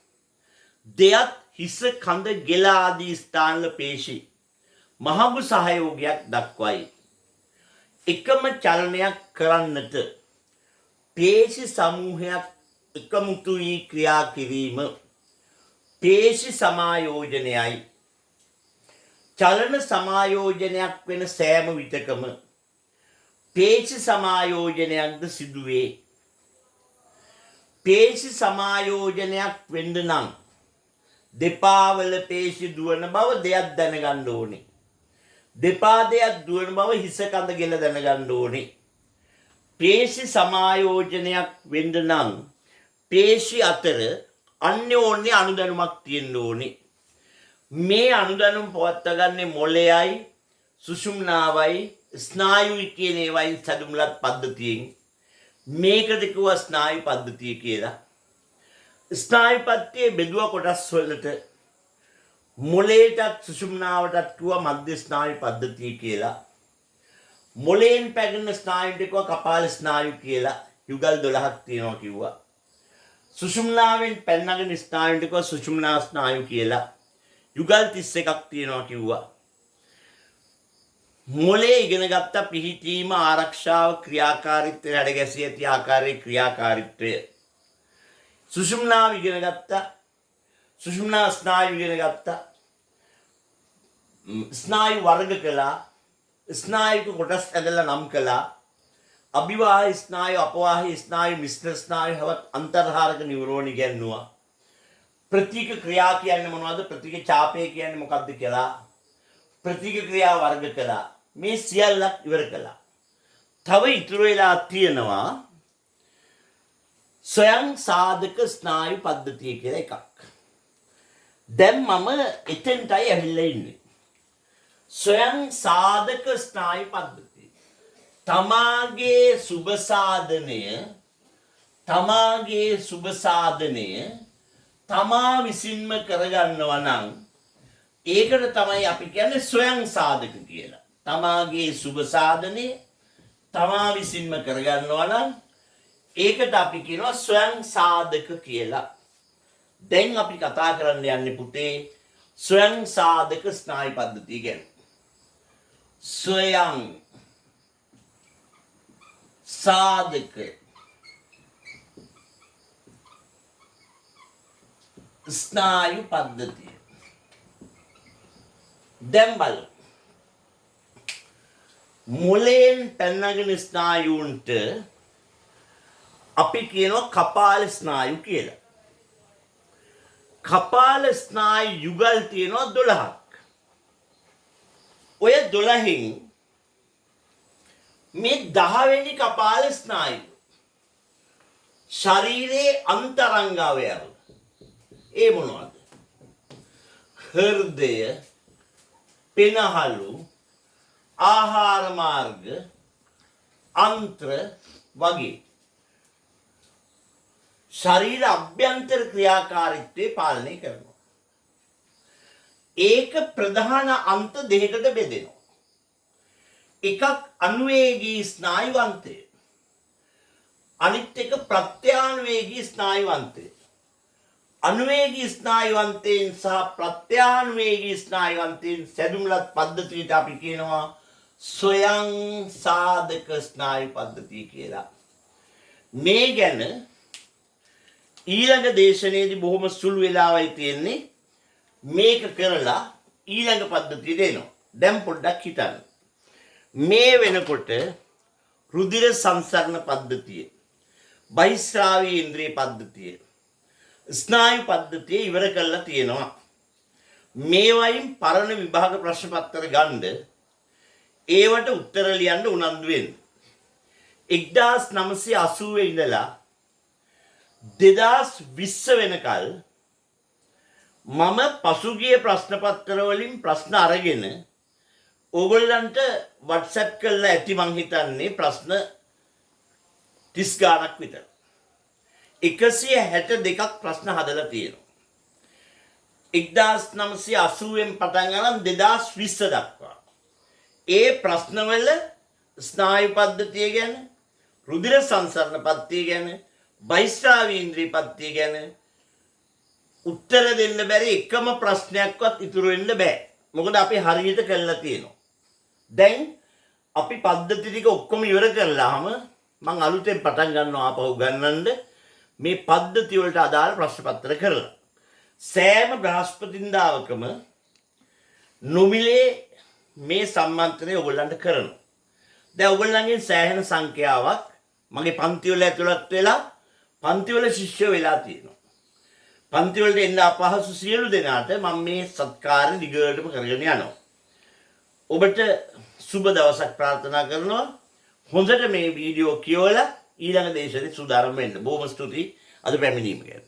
දෙයත් හිස කඳ ගෙල ආදී ස්ථානවල පේශි මහඟු සහයෝගයක් දක්වයි. එකම චලනයක් කරන්නට පේශි සමූහයක් එකමුතු වී ක්‍රියා කිරීම පේශි සමායෝජනයයි. චලන සමායෝජනයක් වෙන සෑම විටකම පේශි සමායෝජනයක්ද සිදුවේ. පේශි සමායෝජනයක් වෙන්න නම් දෙපාවල පේශි දුවන බව දෙයක් දැනගන්න ඕනේ. දෙපා දෙයක් දුවන බව හිස කඳ ගෙල දැනගන්න ඕනේ. පේශි සමායෝජනයක් වෙන්න නම් පේශි අතර අන්‍යෝන්‍ය අනුදැනුමක් තියෙන්න ඕනේ. මේ අනුදැනුම් පවත්වාගන්නේ මොළයයි සුෂුම්නාවයි ස්නායුයි කියන ඒවායින් සැදුම්ලත් පද්ධතියෙන්. මේකට කිව්වා ස්නායු පද්ධතිය කියලා. ස්නායු පද්ධතියේ බෙදුව කොටස් වලට මොළයටත් සුෂුම්නාවටත් කිව්වා මධ්‍ය ස්නායු පද්ධතිය කියලා. මොළයෙන් පැගෙන ස්නායුට කිව්වා කපාල ස්නායු කියලා. යුගල් 12ක් තියෙනවා කිව්වා. සුෂුම්නාවෙන් පැනනගෙන ස්නායුට කිව්වා සුෂුම්නා ස්නායු කියලා. යුගල් 31ක් තියෙනවා කිව්වා. මොළේ ඉගෙන ගත්ත පිහිටීම ආරක්ෂාව ක්‍රියාකාරීත්වය හැඩ ගැසී ඇති ආකාරයේ ක්‍රියාකාරීත්වය. සුෂුම්නාව ඉගෙන ගත්තා. සුෂුම්නා ස්නායු ඉගෙන ගත්තා. ස්නායු වර්ග කළා. ස්නායුක කොටස් ඇදලා නම් කළා. අභිවාහී ස්නායු, අපවාහී ස්නායු, මිශ්‍ර ස්නායු හවත් අන්තර්හාරක නියුරෝන ඉගෙනුවා. ප්‍රතික ක්‍රියා කියන්නේ මොනවද? ප්‍රතික ඡාපය කියන්නේ මොකක්ද කියලා ප්‍රතික ක්‍රියා වර්ග කළා. මේ සියල්ලක් ඉවර කළා. තව ඉතුරු වෙලා තියෙනවා ස්වයං සාධක ස්නායු පද්ධතිය කියලා එකක්. දැන් මම එතෙන්ටයි ඇවිල්ලා ඉන්නේ. ස්වයං සාධක ස්නායු පද්ධතිය. තමාගේ සුබ සාධනය තමා විසින්ම කරගන්නවා නම් ඒකට තමයි අපි කියන්නේ ස්වයං සාධක කියලා. තමාගේ සුබ සාධනය තමා විසින්ම කරගන්නවා නම් ඒකට අපි කියනවා ස්වයං සාධක කියලා. දැන් අපි කතා කරන්න යන්නේ පුතේ ස්වයං සාධක ස්නායු පද්ධතිය ගැන. ස්වයං සාධක ස්නායු පද්ධතිය. දැන් බලමු. මොළයෙන් පැනනගෙන ස්නායුන්ට අපි කියනවා කපාල ස්නායු කියලා. කපාල ස්නායු යුගල් තියෙනවා 12ක්. ඔය 12න් මේ 10 වෙනි කපාල ස්නායු ශරීරයේ අන්තරංග අවයව. ඒ මොනවද? හෘදය, පෙනහළු, ආහාර මාර්ග, අන්ත්‍ර වගේ ශරීර අභ්‍යන්තර ක්‍රියාකාරීත්වය පාලනය කරනවා. ඒක ප්‍රධාන අන්ත දෙකකට බෙදෙනවා. එකක් අනුවේගී ස්නායු අන්තය. අනිත් එක ප්‍රත්‍යානුවේගී ස්නායු අන්තය. අනුවේගී ස්නායු අන්තයෙන් සහ ප්‍රත්‍යානුවේගී ස්නායු අන්තයෙන් සැදුම්ලත් පද්ධතියට අපි කියනවා ස්වයං සාධක ස්නායු පද්ධතිය කියලා. මේ ගැන ඊළඟ දේශනයේදී බොහොම සුළු වෙලාවයි තියෙන්නේ. මේක කරලා ඊළඟ පද්ධතිය දෙනවා. දැන් පොඩ්ඩක් හිතන්න. මේ වෙනකොට රුධිර සංසරණ පද්ධතිය, බහිස්රාවී ඉන්ද්‍රිය පද්ධතිය, ස්නායු පද්ධතිය ඉවර කරලා තියෙනවා. මේවයින් පරණ විභාග ප්‍රශ්න පත්‍ර ගන්න ඒවට උත්තර ලියන්න උනන්දු වෙන්න. 1980 ඉඳලා 2020 වෙනකල් මම පසුගිය ප්‍රශ්න පත්‍ර වලින් ප්‍රශ්න අරගෙන ඕගොල්ලන්ට WhatsApp කරලා ඇති මං හිතන්නේ ප්‍රශ්න 30 ගාණක් විතර. 162ක් ප්‍රශ්න හදලා තියෙනවා. 1980න් පටන් ගන්න 2020 දක්වා. ඒ ප්‍රශ්නවල ස්නායු පද්ධතිය ගැන, රුධිර සංසරණ පද්ධතිය ගැන, බහිස්රාවී ඉන්ද්‍රිය පද්ධතිය ගැන උත්තර දෙන්න බැරි එකම ප්‍රශ්නයක්වත් ඉතුරු වෙන්න බෑ. මොකද අපි හරියට කරලා තියෙනවා. දැන් අපි පද්ධති ටික ඔක්කොම ඉවර කරලාම මම අලුතෙන් පටන් ගන්නවා ආපහු ගන්නන්න මේ පද්ධති වලට අදාළ ප්‍රශ්න පත්‍ර කරලා. සෑම බ්‍රහස්පතින්දාවකම නොමිලේ මේ සම්මන්ත්‍රණය ඔයගොල්ලන්ට කරනවා. දැන් ඔයගොල්ලන්ගෙන් සෑහෙන සංඛ්‍යාවක් මගේ පන්ති වල ඇතුළත් වෙලා පන්ති වල ශිෂ්‍ය වෙලා තියෙනවා. පන්ති වලට එන්න අපහසු සියලු දෙනාට මම මේ සත්කාරය දිගටම කරගෙන යනවා. ඔබට සුබ දවසක් ප්‍රාර්ථනා කරනවා. හොඳට මේ වීඩියෝ කියවලා ඊළඟ දේශනේ සූදානම් වෙන්න. බොහොම ස්තුතියි අද පැමිණීම ගැන.